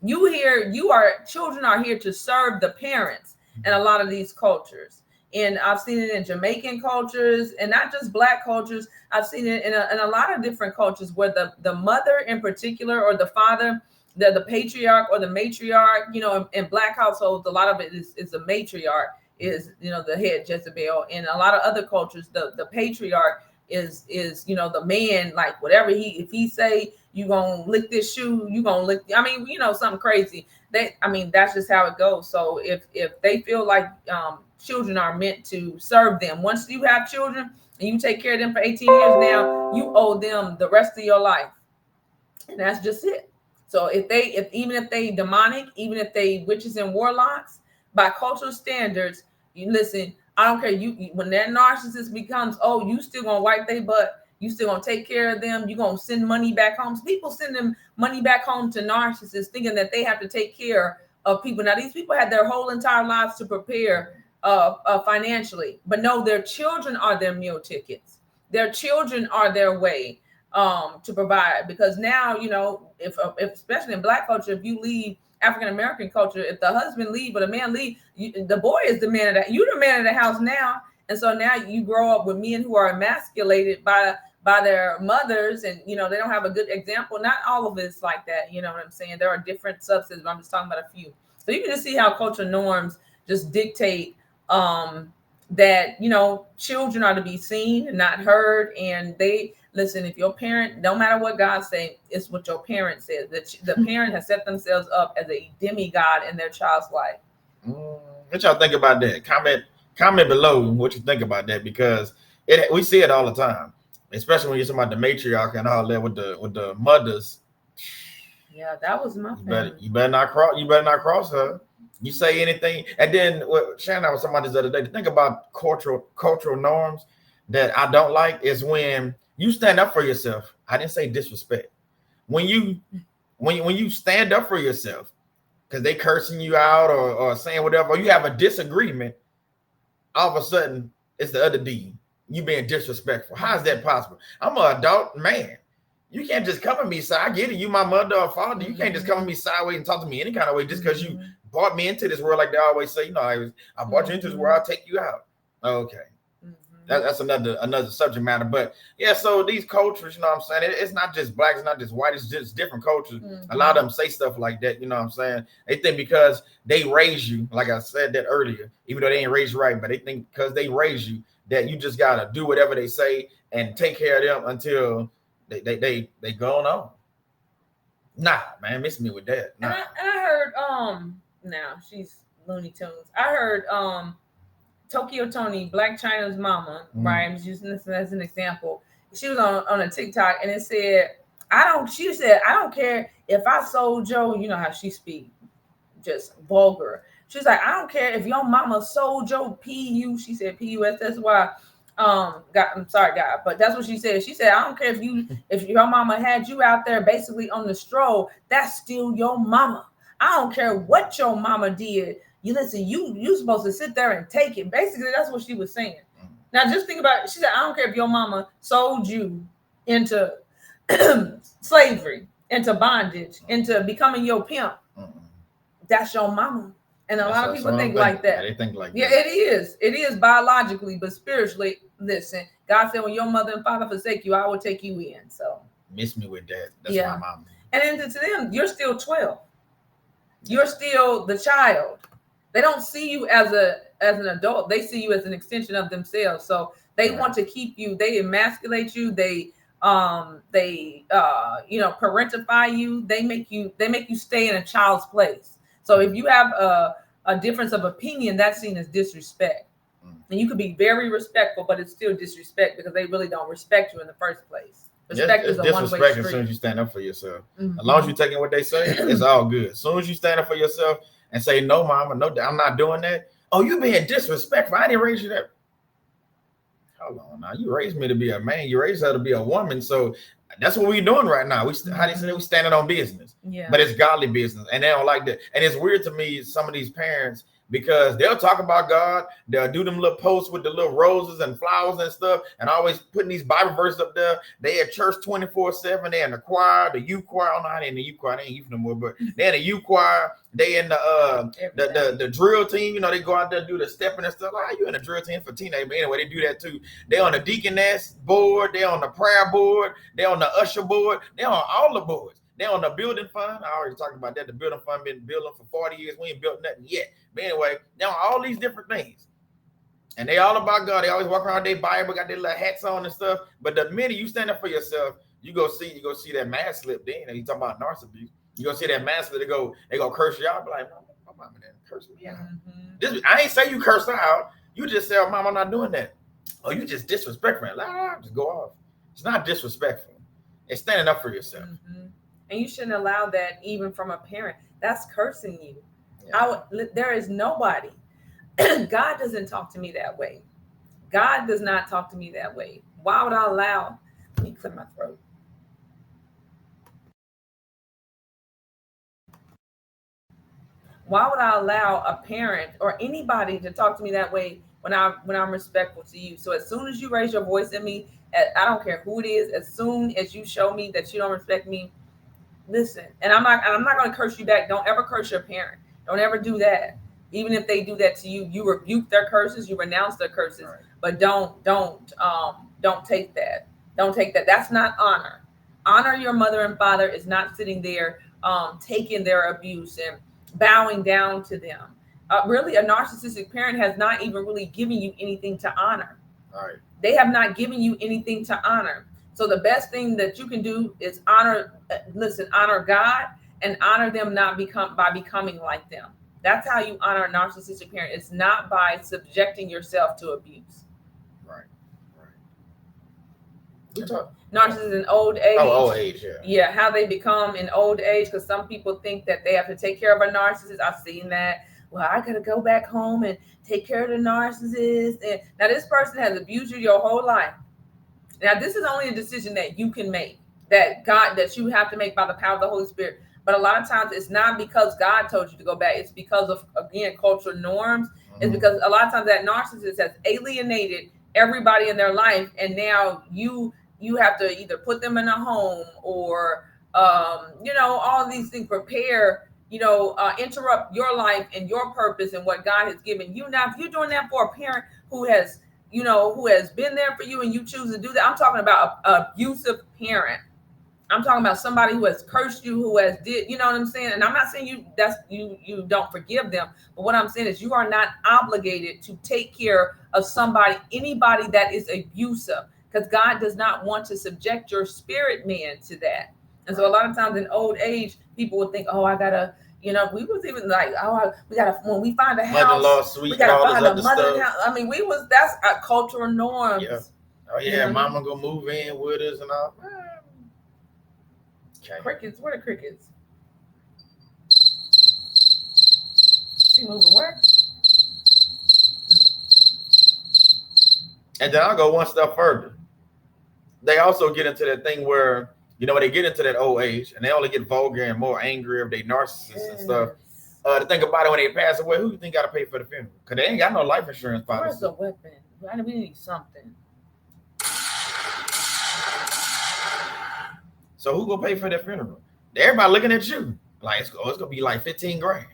Children are here to serve the parents in a lot of these cultures. And I've seen it in Jamaican cultures and not just Black cultures. I've seen it in a lot of different cultures where the mother in particular, or the father, the patriarch or the matriarch, in Black households, a lot of it is a matriarch, is, the head Jezebel. In a lot of other cultures, the patriarch is the man, like whatever if he say you gonna lick this shoe, you gonna lick, something crazy. That's just how it goes. So if they feel like children are meant to serve them, once you have children and you take care of them for 18 years now, you owe them the rest of your life. And that's just it. So even if they demonic, even if they witches and warlocks, by cultural standards, you listen, I don't care. When that narcissist becomes, you still gonna wipe their butt, you still gonna take care of them, you gonna send money back home. So people send them money back home to narcissists, thinking that they have to take care of people. Now these people had their whole entire lives to prepare financially, but no, their children are their meal tickets. Their children are their way to provide. Because now, if especially in Black culture, if you leave African American culture, if the husband leave or the man leave, the boy is the man of you're the man of the house now. And so now you grow up with men who are emasculated by their mothers, and they don't have a good example. Not all of it's like that, you know what I'm saying? There are different substances, but I'm just talking about a few. So you can just see how cultural norms just dictate that children are to be seen and not heard. And they listen, if your parent, no matter what God say, it's what your parent says. The parent has set themselves up as a demigod in their child's life. What y'all think about that? Comment below what you think about that, because we see it all the time, especially when you're talking about the matriarch and all that with the mothers. Yeah, that was my family. You better not cross her. You say anything, and then Shannon was talking about this the other day. The thing about cultural norms that I don't like is when you stand up for yourself. I didn't say disrespect. When you stand up for yourself, because they cursing you out or saying whatever, or you have a disagreement, all of a sudden it's the other D. You being disrespectful. How is that possible? I'm an adult man. You can't just come at me. So I get it. You my mother or father. You can't just come at me sideways and talk to me any kind of way just because you brought me into this world, like they always say. I brought you into this world. I'll take you out. Okay. That's another subject matter. But yeah, so these cultures, you know what I'm saying? It's not just black, it's not just white, it's just different cultures. A lot of them say stuff like that, you know what I'm saying? They think because they raise you, like I said that earlier, even though they ain't raised right, but they think because they raise you that you just gotta do whatever they say and take care of them until they going on. Nah, man, miss me with that. Nah. And I heard now she's Looney Tunes. I heard Tokyo Tony, Black China's mama, right? I'm just using this as an example. She was on a TikTok and it said, she said, I don't care if I sold Joe, you know how she speak, just vulgar. She's like, I don't care if your mama sold Joe P-U, she said P-U-S, that's why I'm sorry, God, but that's what she said. She said, I don't care if your mama had you out there basically on the stroll, that's still your mama. I don't care what your mama did. You listen, you supposed to sit there and take it. Basically, that's what she was saying. Now, just think about it. She said, I don't care if your mama sold you into slavery, into bondage, into becoming your pimp. That's your mama. And a lot of people think like that. Yeah, they think like that. Yeah, it is. It is biologically, but spiritually, listen, God said, when your mother and father forsake you, I will take you in. So miss me with that. That's my mama. And then to them, you're still 12. You're still the child. They don't see you as an adult. They see you as an extension of themselves. So they want to keep you. They emasculate you. They parentify you. They make you stay in a child's place. So if you have a difference of opinion, that's seen as disrespect. And you could be very respectful, but it's still disrespect because they really don't respect you in the first place. Respect is a one-way disrespect street. as soon as you stand up for yourself. As long as you're taking what they say, it's all good. As soon as you stand up for yourself and say, no, mama, no, I'm not doing that. Oh, you being disrespectful. I didn't raise you that. Hold on now. You raised me to be a man. You raised her to be a woman. So that's what we're doing right now. We standing on business. Yeah. But it's godly business. And they don't like that. And it's weird to me, some of these parents, because they'll talk about God, they'll do them little posts with the little roses and flowers and stuff, and always putting these Bible verses up there. They at church 24/7. They in the choir, the youth choir. I don't know how they in the youth choir. They ain't youth no more, but they in the youth choir. They in the drill team. You know, they go out there and do the stepping and stuff. Like, you in the drill team for teenagers? But anyway, they do that too. They on the deaconess board. They on the prayer board. They on the usher board. They on all the boards. They on the building fund. I already talked about that. The building fund been building for 40 years. We ain't built nothing yet. But anyway, they on all these different things. And they all about God. They always walk around their Bible, got their little hats on and stuff. But the minute you stand up for yourself, you go see that mask slip. Then you talking about narcissist. You go see that mask slip. They go curse you out. Be like, my mama didn't curse me out. I ain't say you curse her out. You just say, oh, mama, I'm not doing that. Oh, you just disrespectful. Just go off. It's not disrespectful. It's standing up for yourself. And you shouldn't allow that even from a parent. That's cursing you. Yeah. There is nobody. God doesn't talk to me that way. God does not talk to me that way. Why would I allow? Let me clear my throat. Why would I allow a parent or anybody to talk to me that way when I'm respectful to you? So as soon as you raise your voice at me, I don't care who it is, as soon as you show me that you don't respect me, listen, and I'm not going to curse you back. Don't ever curse your parent. Don't ever do that. Even if they do that to you, you rebuke their curses, you renounce their curses, right. But don't take that. Don't take that. That's not honor. Honor your mother and father is not sitting there taking their abuse and bowing down to them. Really, a narcissistic parent has not even really given you anything to honor. All right. They have not given you anything to honor. So the best thing that you can do is honor God and honor them by becoming like them. That's how you honor a narcissistic parent. It's not by subjecting yourself to abuse. Right. Narcissists in old age. Oh, old age, yeah. Yeah, how they become in old age, because some people think that they have to take care of a narcissist. I've seen that. Well, I got to go back home and take care of the narcissist. And now this person has abused you your whole life. Now, this is only a decision that you can make, that you have to make by the power of the Holy Spirit. But a lot of times it's not because God told you to go back. It's because of, again, cultural norms. It's because a lot of times that narcissist has alienated everybody in their life. And now you have to either put them in a home or, all these things, prepare, interrupt your life and your purpose and what God has given you. Now, if you're doing that for a parent who has you know, who has been there for you and you choose to do that. I'm talking about an abusive parent. I'm talking about somebody who has cursed you, who has did, you know what I'm saying? And I'm not saying you don't forgive them, but what I'm saying is you are not obligated to take care of anybody that is abusive, because God does not want to subject your spirit man to that. And so a lot of times in old age, people would think, oh, I gotta, you know, we was even like, oh, we gotta, when we find a house, we gotta find a mother house. I mean, that's our cultural norms. Yeah. Oh yeah, you know, mama gonna move in with us and all. Okay. Crickets, what are crickets? She moving where? And then I'll go one step further. They also get into that thing where, you know, they get into that old age and they only get vulgar and more angry if they narcissists and stuff. To think about it, when they pass away, who you think got to pay for the funeral? Because they ain't got no life insurance policy. Where's the weapon? We need something. So who gonna pay for their funeral? Everybody looking at you like it's gonna be like 15 grand.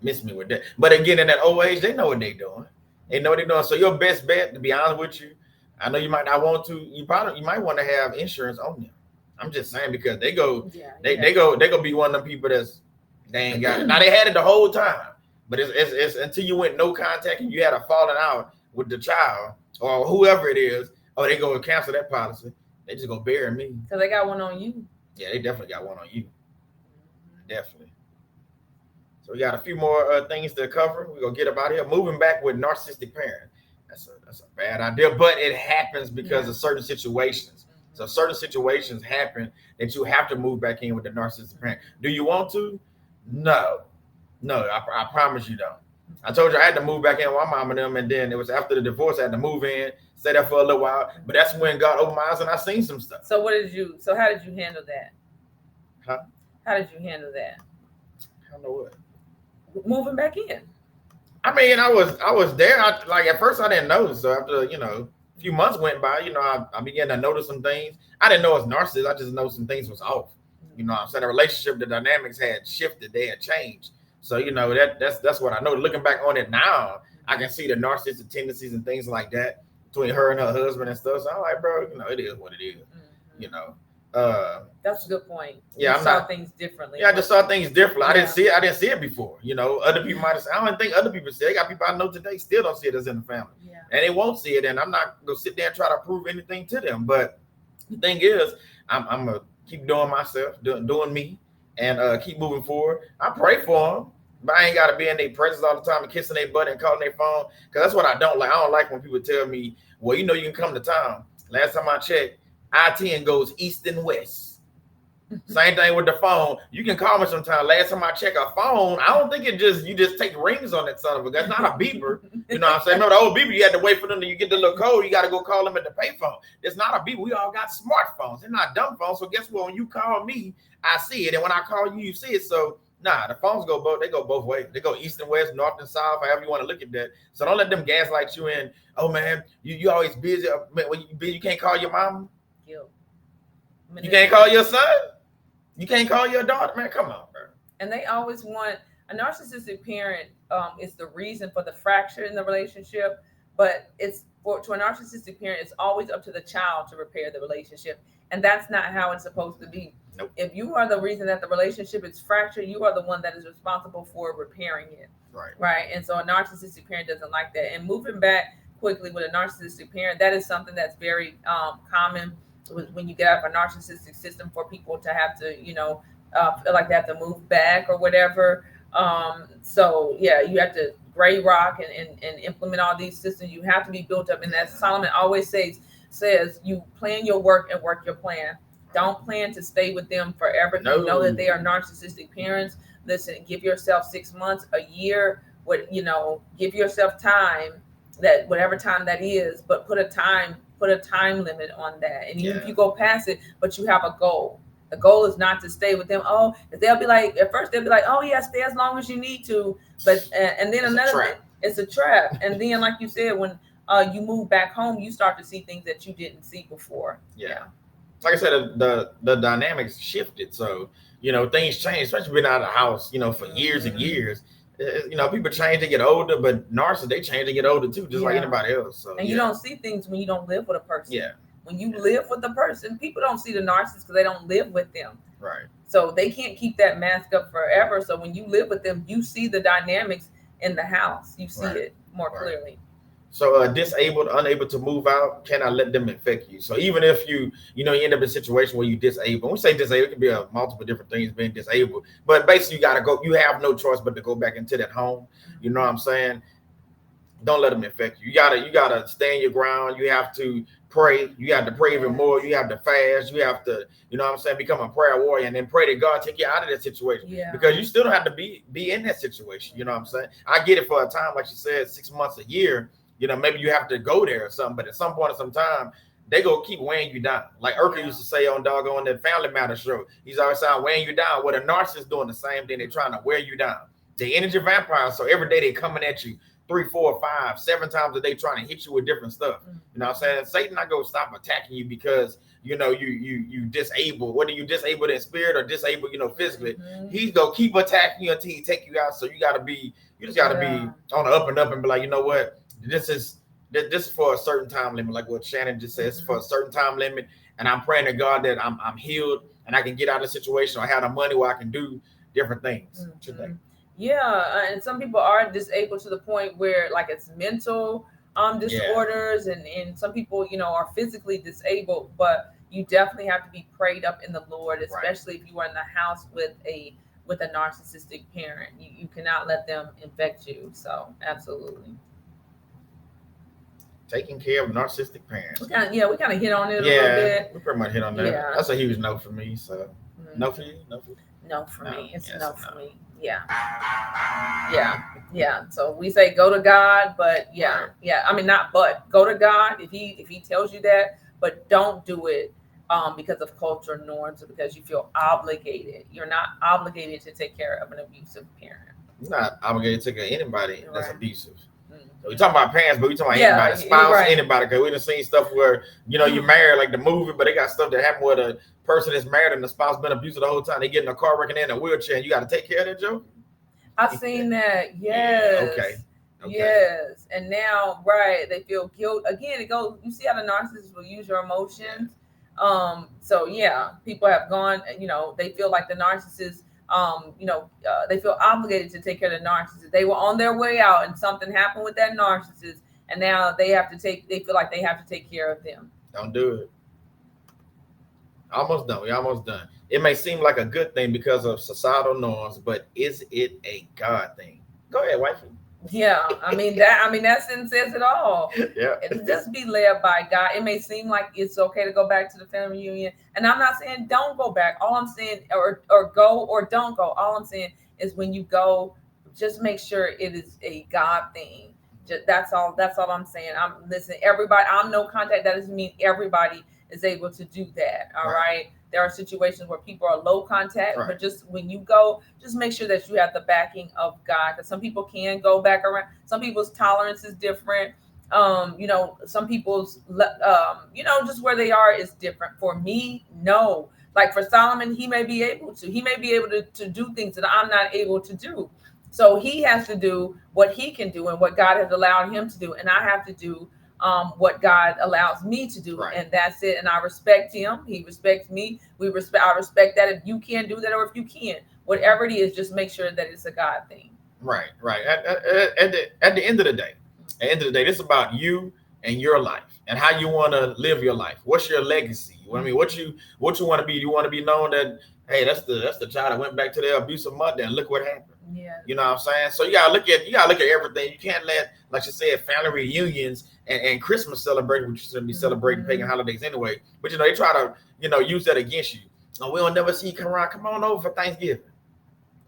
Miss me with that. But again, in that old age, they know what they're doing. They know what they're doing. So your best bet, to be honest with you, I know you might not want to. You might want to have insurance on them. I'm just saying, because they go be one of them people they ain't got it. Now they had it the whole time, but it's until you went no contact and you had a falling out with the child or whoever it is. Oh, they go cancel that policy. They just go bury me. So they got one on you. Yeah, they definitely got one on you. Definitely. So we got a few more things to cover. We're gonna get up out of here. Moving back with narcissistic parent. That's a bad idea, but it happens because of certain situations. So certain situations happen that you have to move back in with the narcissistic parent. Do you want to? No, I promise you don't. I told you I had to move back in with my mom and them, and then it was after the divorce I had to move in, stay there for a little while. But that's when God opened my eyes and I seen some stuff. So how did you handle that? Huh? How did you handle that? I don't know what. Moving back in. I mean, I was there. At first I didn't know. So after, a few months went by, I began to notice some things. I didn't know it was narcissist. I just know some things was off. I'm saying the relationship, the dynamics had shifted, they had changed. So, that's what I know. Looking back on it now, I can see the narcissistic tendencies and things like that between her and her husband and stuff. So I'm like, bro, it is what it is. That's a good point. Yeah, I saw things differently. Yeah, I just saw things differently. Yeah. I didn't see it before. Other people might have said, I don't think other people see it. I got people I know today still don't see it as in the family. Yeah. And they won't see it. And I'm not gonna sit there and try to prove anything to them. But the thing is, I'm gonna keep doing myself, doing me, and keep moving forward. I pray for them, but I ain't gotta be in their presence all the time and kissing their butt and calling their phone. Cause that's what I don't like. I don't like when people tell me, well, you can come to town. Last time I checked, I-10 goes east and west. Same thing with the phone. You can call me sometime. Last time I checked a phone, I don't think you just take rings on that son of a. That's not a beeper. You know what I'm saying? Remember the old beeper, you had to wait for them you get the little code. You got to go call them at the payphone. It's not a beeper. We all got smartphones. They're not dumb phones. So guess what? When you call me, I see it. And when I call you, you see it. So the phones go both ways. They go east and west, north and south, however you want to look at that. So don't let them gaslight you in. Oh man, you always busy. When you busy, you can't call your mom. You can't call your son. You can't call your daughter, man. Come on, bro. And they always want a narcissistic parent is the reason for the fracture in the relationship, but to a narcissistic parent, it's always up to the child to repair the relationship, and that's not how it's supposed to be. Nope. If you are the reason that the relationship is fractured, you are the one that is responsible for repairing it. Right. And so a narcissistic parent doesn't like that. And moving back quickly with a narcissistic parent, that is something that's very common. When you get out of a narcissistic system, for people to have to, feel like they have to move back or whatever. So yeah, you have to gray rock and implement all these systems. You have to be built up. And as Solomon always says, you plan your work and work your plan. Don't plan to stay with them forever. No. You know that they are narcissistic parents. Listen, give yourself 6 months, a year, give yourself time, that whatever time that is, but put a time limit on that. And even if you go past it, but you have a goal. The goal is not to stay with them. Oh, they'll be like, at first they'll be like, oh yeah, stay as long as you need to. But and then it's a trap. And then, like you said, when you move back home, you start to see things that you didn't see before. Yeah. Like I said, the dynamics shifted. So, things changed, especially being out of the house, for years and years. You know, people change, they get older, but narcissists, they change, they get older too, just like anybody else. So, and you don't see things when you don't live with a person. Yeah. When you live with a person, people don't see the narcissist because they don't live with them. Right. So they can't keep that mask up forever. So when you live with them, you see the dynamics in the house. You see it more clearly. So disabled, unable to move out, cannot let them infect you. So even if you end up in a situation where you disabled, when we say disabled, it can be multiple different things being disabled. But basically you gotta go, you have no choice but to go back into that home. You know what I'm saying? Don't let them infect you. You gotta stand your ground. You have to pray. You have to pray even more. You have to fast. You have to, you know what I'm saying, become a prayer warrior and then pray that God take you out of that situation. Yeah. Because you still don't have to be in that situation. You know what I'm saying? I get it for a time, like you said, 6 months, a year. You know, maybe you have to go there or something, but at some point in some time, they go keep weighing you down. Like Urkel used to say on doggone that Family Matters show, he's always saying weighing you down. Well, the narcissist doing the same thing. They're trying to wear you down. The energy vampires. So every day they coming at you 3, 4, 5, 7 times a day trying to hit you with different stuff. You know what I'm saying? Satan not gonna stop attacking you because you disabled. Whether you disabled in spirit or disabled, physically, he's gonna keep attacking you until he take you out. So you just gotta be on the up and up and be like, you know what? This is for a certain time limit, like what Shannon just said. It's for a certain time limit, and I'm praying to God that I'm healed and I can get out of the situation. I have the money where I can do different things. Yeah, and some people are disabled to the point where like it's mental disorders, and some people are physically disabled, but you definitely have to be prayed up in the Lord, especially if you are in the house with a narcissistic parent. You cannot let them infect you. So absolutely. Taking care of narcissistic parents. We kind of hit on it a little bit. We pretty much hit on that. Yeah. That's a huge no for me. So no for you? No for you? No for me. It's no for me. Yeah. So we say go to God, but I mean not but go to God if he tells you that, but don't do it because of cultural norms or because you feel obligated. You're not obligated to take care of an abusive parent. You're not obligated to take care of anybody that's abusive. So we talking about parents, but we talking about anybody, spouse, anybody. Because we done seen stuff where you're married, like the movie, but they got stuff that happened with a person that's married and the spouse been abusive the whole time. They get in a car wrecking in a wheelchair, and you got to take care of that, Joe. I've seen that. Yes. Okay. Yes. And now, they feel guilt again. It goes. You see how the narcissist will use your emotions. So people have gone. They feel like the narcissist. They feel obligated to take care of the narcissist. They were on their way out and something happened with that narcissist, and now they feel like they have to take care of them. Don't do it. Almost done. We're almost done. It may seem like a good thing because of societal norms, but is it a God thing? Go ahead, wifey. Yeah, that sentence says it all. Yeah. Just be led by God. It may seem like it's okay to go back to the family reunion, and I'm not saying don't go back. All I'm saying, or go or don't go. All I'm saying is when you go, just make sure it is a God thing. That's all I'm saying. Everybody. I'm no contact. That doesn't mean everybody is able to do that. All right. There are situations where people are low contact, but just when you go, just make sure that you have the backing of God. Because some people can go back around. Some people's tolerance is different. Some people's, just where they are is different. For me, no. Like for Solomon, he may be able to do things that I'm not able to do. So he has to do what he can do and what God has allowed him to do. And I have to do what God allows me to do, and that's it. And I respect him. He respects me. I respect that. If you can't do that, or if you can't, whatever it is, just make sure that it's a God thing. Right. At the end of the day, this is about you and your life and how you want to live your life. What's your legacy? What you want to be? You want to be known that, hey, that's the child that went back to their abusive mother and look what happened. Yeah. You know what I'm saying? So you gotta look at everything. You can't let, like you said, family reunions and Christmas celebration, which you shouldn't be celebrating pagan holidays anyway. But they try to, use that against you. Oh, we'll never see you come around. Come on over for Thanksgiving.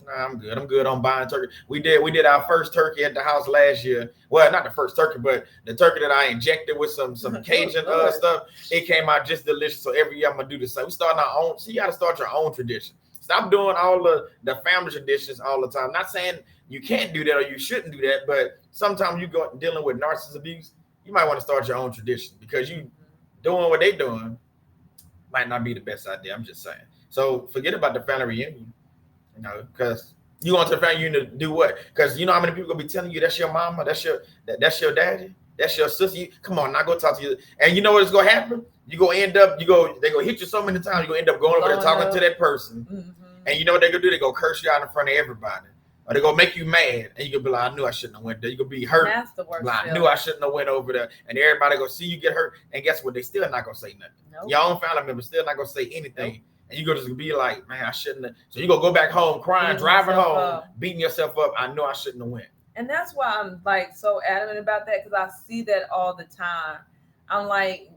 Nah, I'm good. I'm good on buying turkey. We did our first turkey at the house last year. Well, not the first turkey, but the turkey that I injected with some Cajun stuff. It came out just delicious. So every year I'm gonna do the same. We start our own. So you gotta start your own tradition. Stop doing all the family traditions all the time. Not saying you can't do that or you shouldn't do that, but sometimes you go dealing with narcissist abuse, you might want to start your own tradition because you doing what they doing might not be the best idea. I'm just saying. So forget about the family reunion, because You want to the family unit to do what? Because you know how many people gonna be telling you that's your mama, that's your daddy, that's your sister. Come on, now go talk to you. And you know what is gonna happen? You gonna end up, they gonna hit you so many times. You gonna end up going over there talking to that person. And you know what they gonna do? They gonna curse you out in front of everybody. Or they're gonna make you mad, and you gonna be like, I knew I shouldn't have went there. You gonna be hurt. That's the worst. Like, I knew I shouldn't have went over there. And everybody gonna see you get hurt. And guess what? They still not gonna say nothing. Nope. Your own family members still not gonna say anything. Nope. And you gonna just be like, man, I shouldn't have. So you gonna go back home crying, driving home, beating yourself up. I know I shouldn't have went. And that's why I'm like so adamant about that, because I see that all the time. I'm like,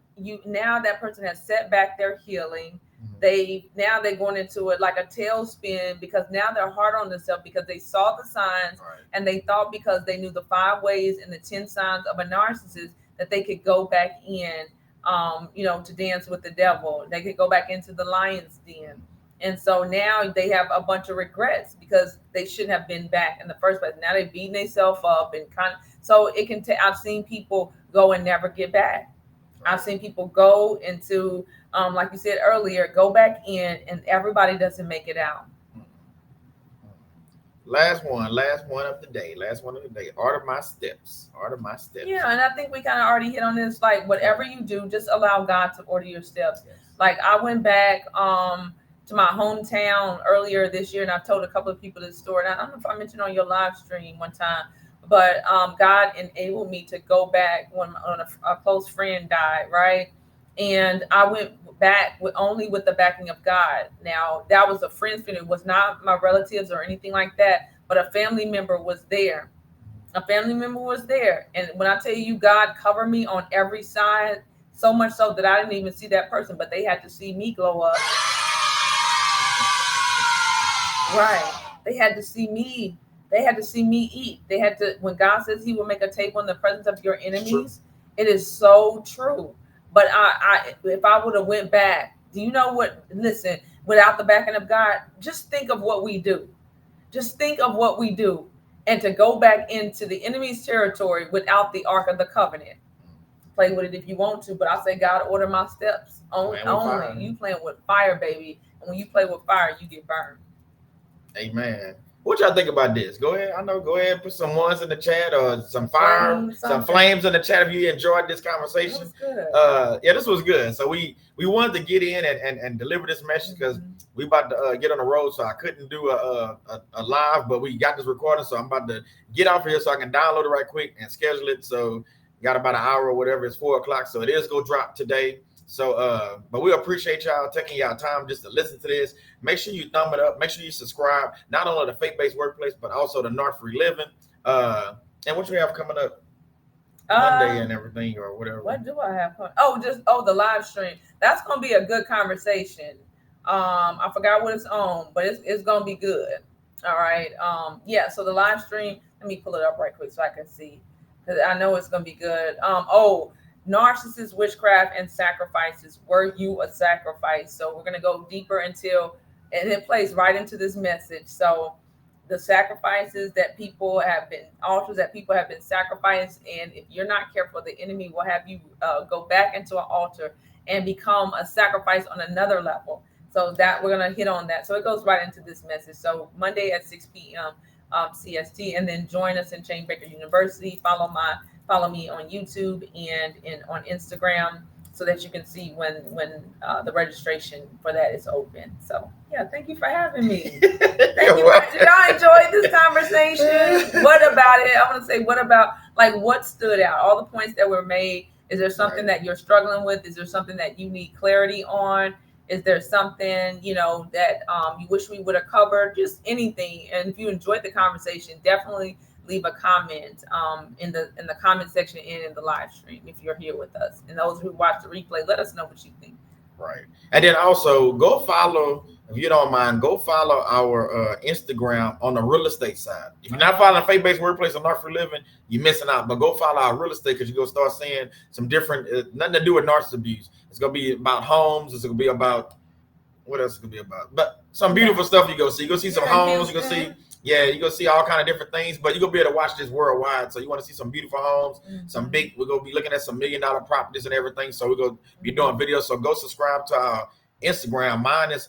now that person has set back their healing. They're going into it like a tailspin, because now they're hard on themselves because they saw the signs, and they thought because they knew the 5 ways and the 10 signs of a narcissist that they could go back in, to dance with the devil. They could go back into the lion's den. And so now they have a bunch of regrets because they shouldn't have been back in the first place. Now they're beating themselves up and so it can I've seen people go and never get back. I've seen people go into, like you said earlier, go back in, and everybody doesn't make it out. Last one of the day. Order my steps. Yeah, and I think we kind of already hit on this. Like, whatever you do, just allow God to order your steps. Yes. Like, I went back to my hometown earlier this year, and I've told a couple of people this story. And I don't know if I mentioned on your live stream one time, but God enabled me to go back when a close friend died, right? And I went back only with the backing of God. Now, that was a friend's funeral. It was not my relatives or anything like that, but a family member was there. And when I tell you, God covered me on every side, so much so that I didn't even see that person, but they had to see me glow up. Right. They had to see me. They had to see me eat. They had to, when God says he will make a table in the presence of your enemies, it is so true. But if I would have went back, do you know what? Listen, without the backing of God, just think of what we do. And to go back into the enemy's territory without the Ark of the Covenant. Play with it if you want to, but I say, God, order my steps. Only you playing with fire, baby. And when you play with fire, you get burned. Amen. What y'all think about this? Go ahead. Go ahead. Put some ones in the chat or some flames in the chat if you enjoyed this conversation. This was good. So we wanted to get in and deliver this message because we about to get on the road. So I couldn't do a live, but we got this recording. So I'm about to get off here so I can download it right quick and schedule it. So got about an hour or whatever. It's 4:00. So it is going to drop today. So, but we appreciate y'all taking y'all time just to listen to this. Make sure you thumb it up. Make sure you subscribe, not only to Faith-Based Workplace, but also to Narc Free Living. And what you have coming up Monday and everything or whatever. What do I have? The live stream. That's going to be a good conversation. I forgot what it's on, but it's going to be good. All right. So the live stream, let me pull it up right quick so I can see, because I know it's going to be good. Narcissist, witchcraft, and sacrifices. Were you a sacrifice? So we're going to go deeper and it plays right into this message. So the sacrifices that people have been, altars that people have been sacrificed. And if you're not careful, the enemy will have you go back into an altar and become a sacrifice on another level. So that we're going to hit on that. So it goes right into this message. So Monday at 6 p.m. CST, and then join us in Chainbreaker University. Follow me on YouTube and on Instagram so that you can see when the registration for that is open. So yeah, thank you for having me. Thank you. Did y'all enjoy this conversation? What about it? I want to say, what about, like, what stood out? All the points that were made. Is there something that you're struggling with? Is there something that you need clarity on? Is there something, that you wish we would have covered? Just anything. And if you enjoyed the conversation, definitely leave a comment in the comment section and in the live stream if you're here with us. And those who watch the replay, let us know what you think. Right. And then also go follow, if you don't mind, go follow our Instagram on the real estate side. If you're not following Faith-Based Workplace or Narc Free Living, you're missing out. But go follow our real estate because you're going to start seeing some different, nothing to do with narcissist abuse. It's going to be about homes. It's going to be about, what else is going to be about? But some beautiful stuff you go see. You're going to see some homes. You're going to see, you're going to see all kind of different things. But you're going to be able to watch this worldwide. So you want to see some beautiful homes, some big, we're going to be looking at some $1 million properties and everything. So we're going to be doing videos. So go subscribe to our Instagram. Mine is,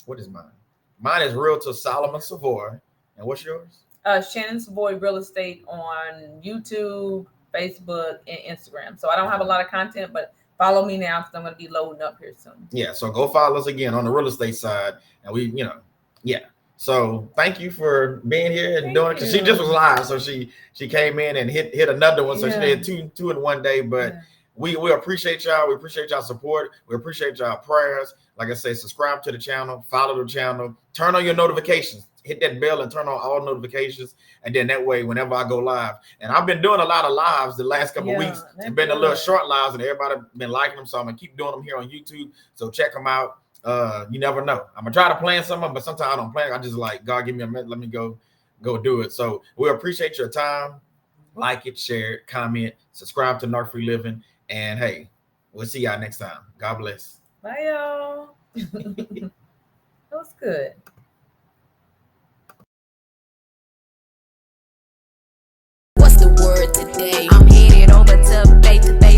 what is mine? Mine is Realtor Solomon Savoy. And what's yours? Shannon Savoy Real Estate on YouTube, Facebook, and Instagram. So I don't have a lot of content, but follow me now because I'm going to be loading up here soon. Yeah, so go follow us again on the real estate side. And we, yeah. So thank you for being here and doing it. Cause she just was live. So she came in and hit another one. So she did two in one day. But we appreciate y'all. We appreciate y'all support. We appreciate y'all prayers. Like I say, subscribe to the channel, follow the channel, turn on your notifications, hit that bell and turn on all notifications. And then that way, whenever I go live, and I've been doing a lot of lives the last couple of weeks. It's been a little short lives and everybody been liking them. So I'm gonna keep doing them here on YouTube. So check them out. You never know. I'm gonna try to plan something, but sometimes I don't plan. I just like, God, give me a minute. Let me go do it. So we appreciate your time. Like it, share it, comment, subscribe to Narc Free Living. And hey, we'll see y'all next time. God bless. Bye, y'all. That was good. What's the word today? I'm headed over to face-to-face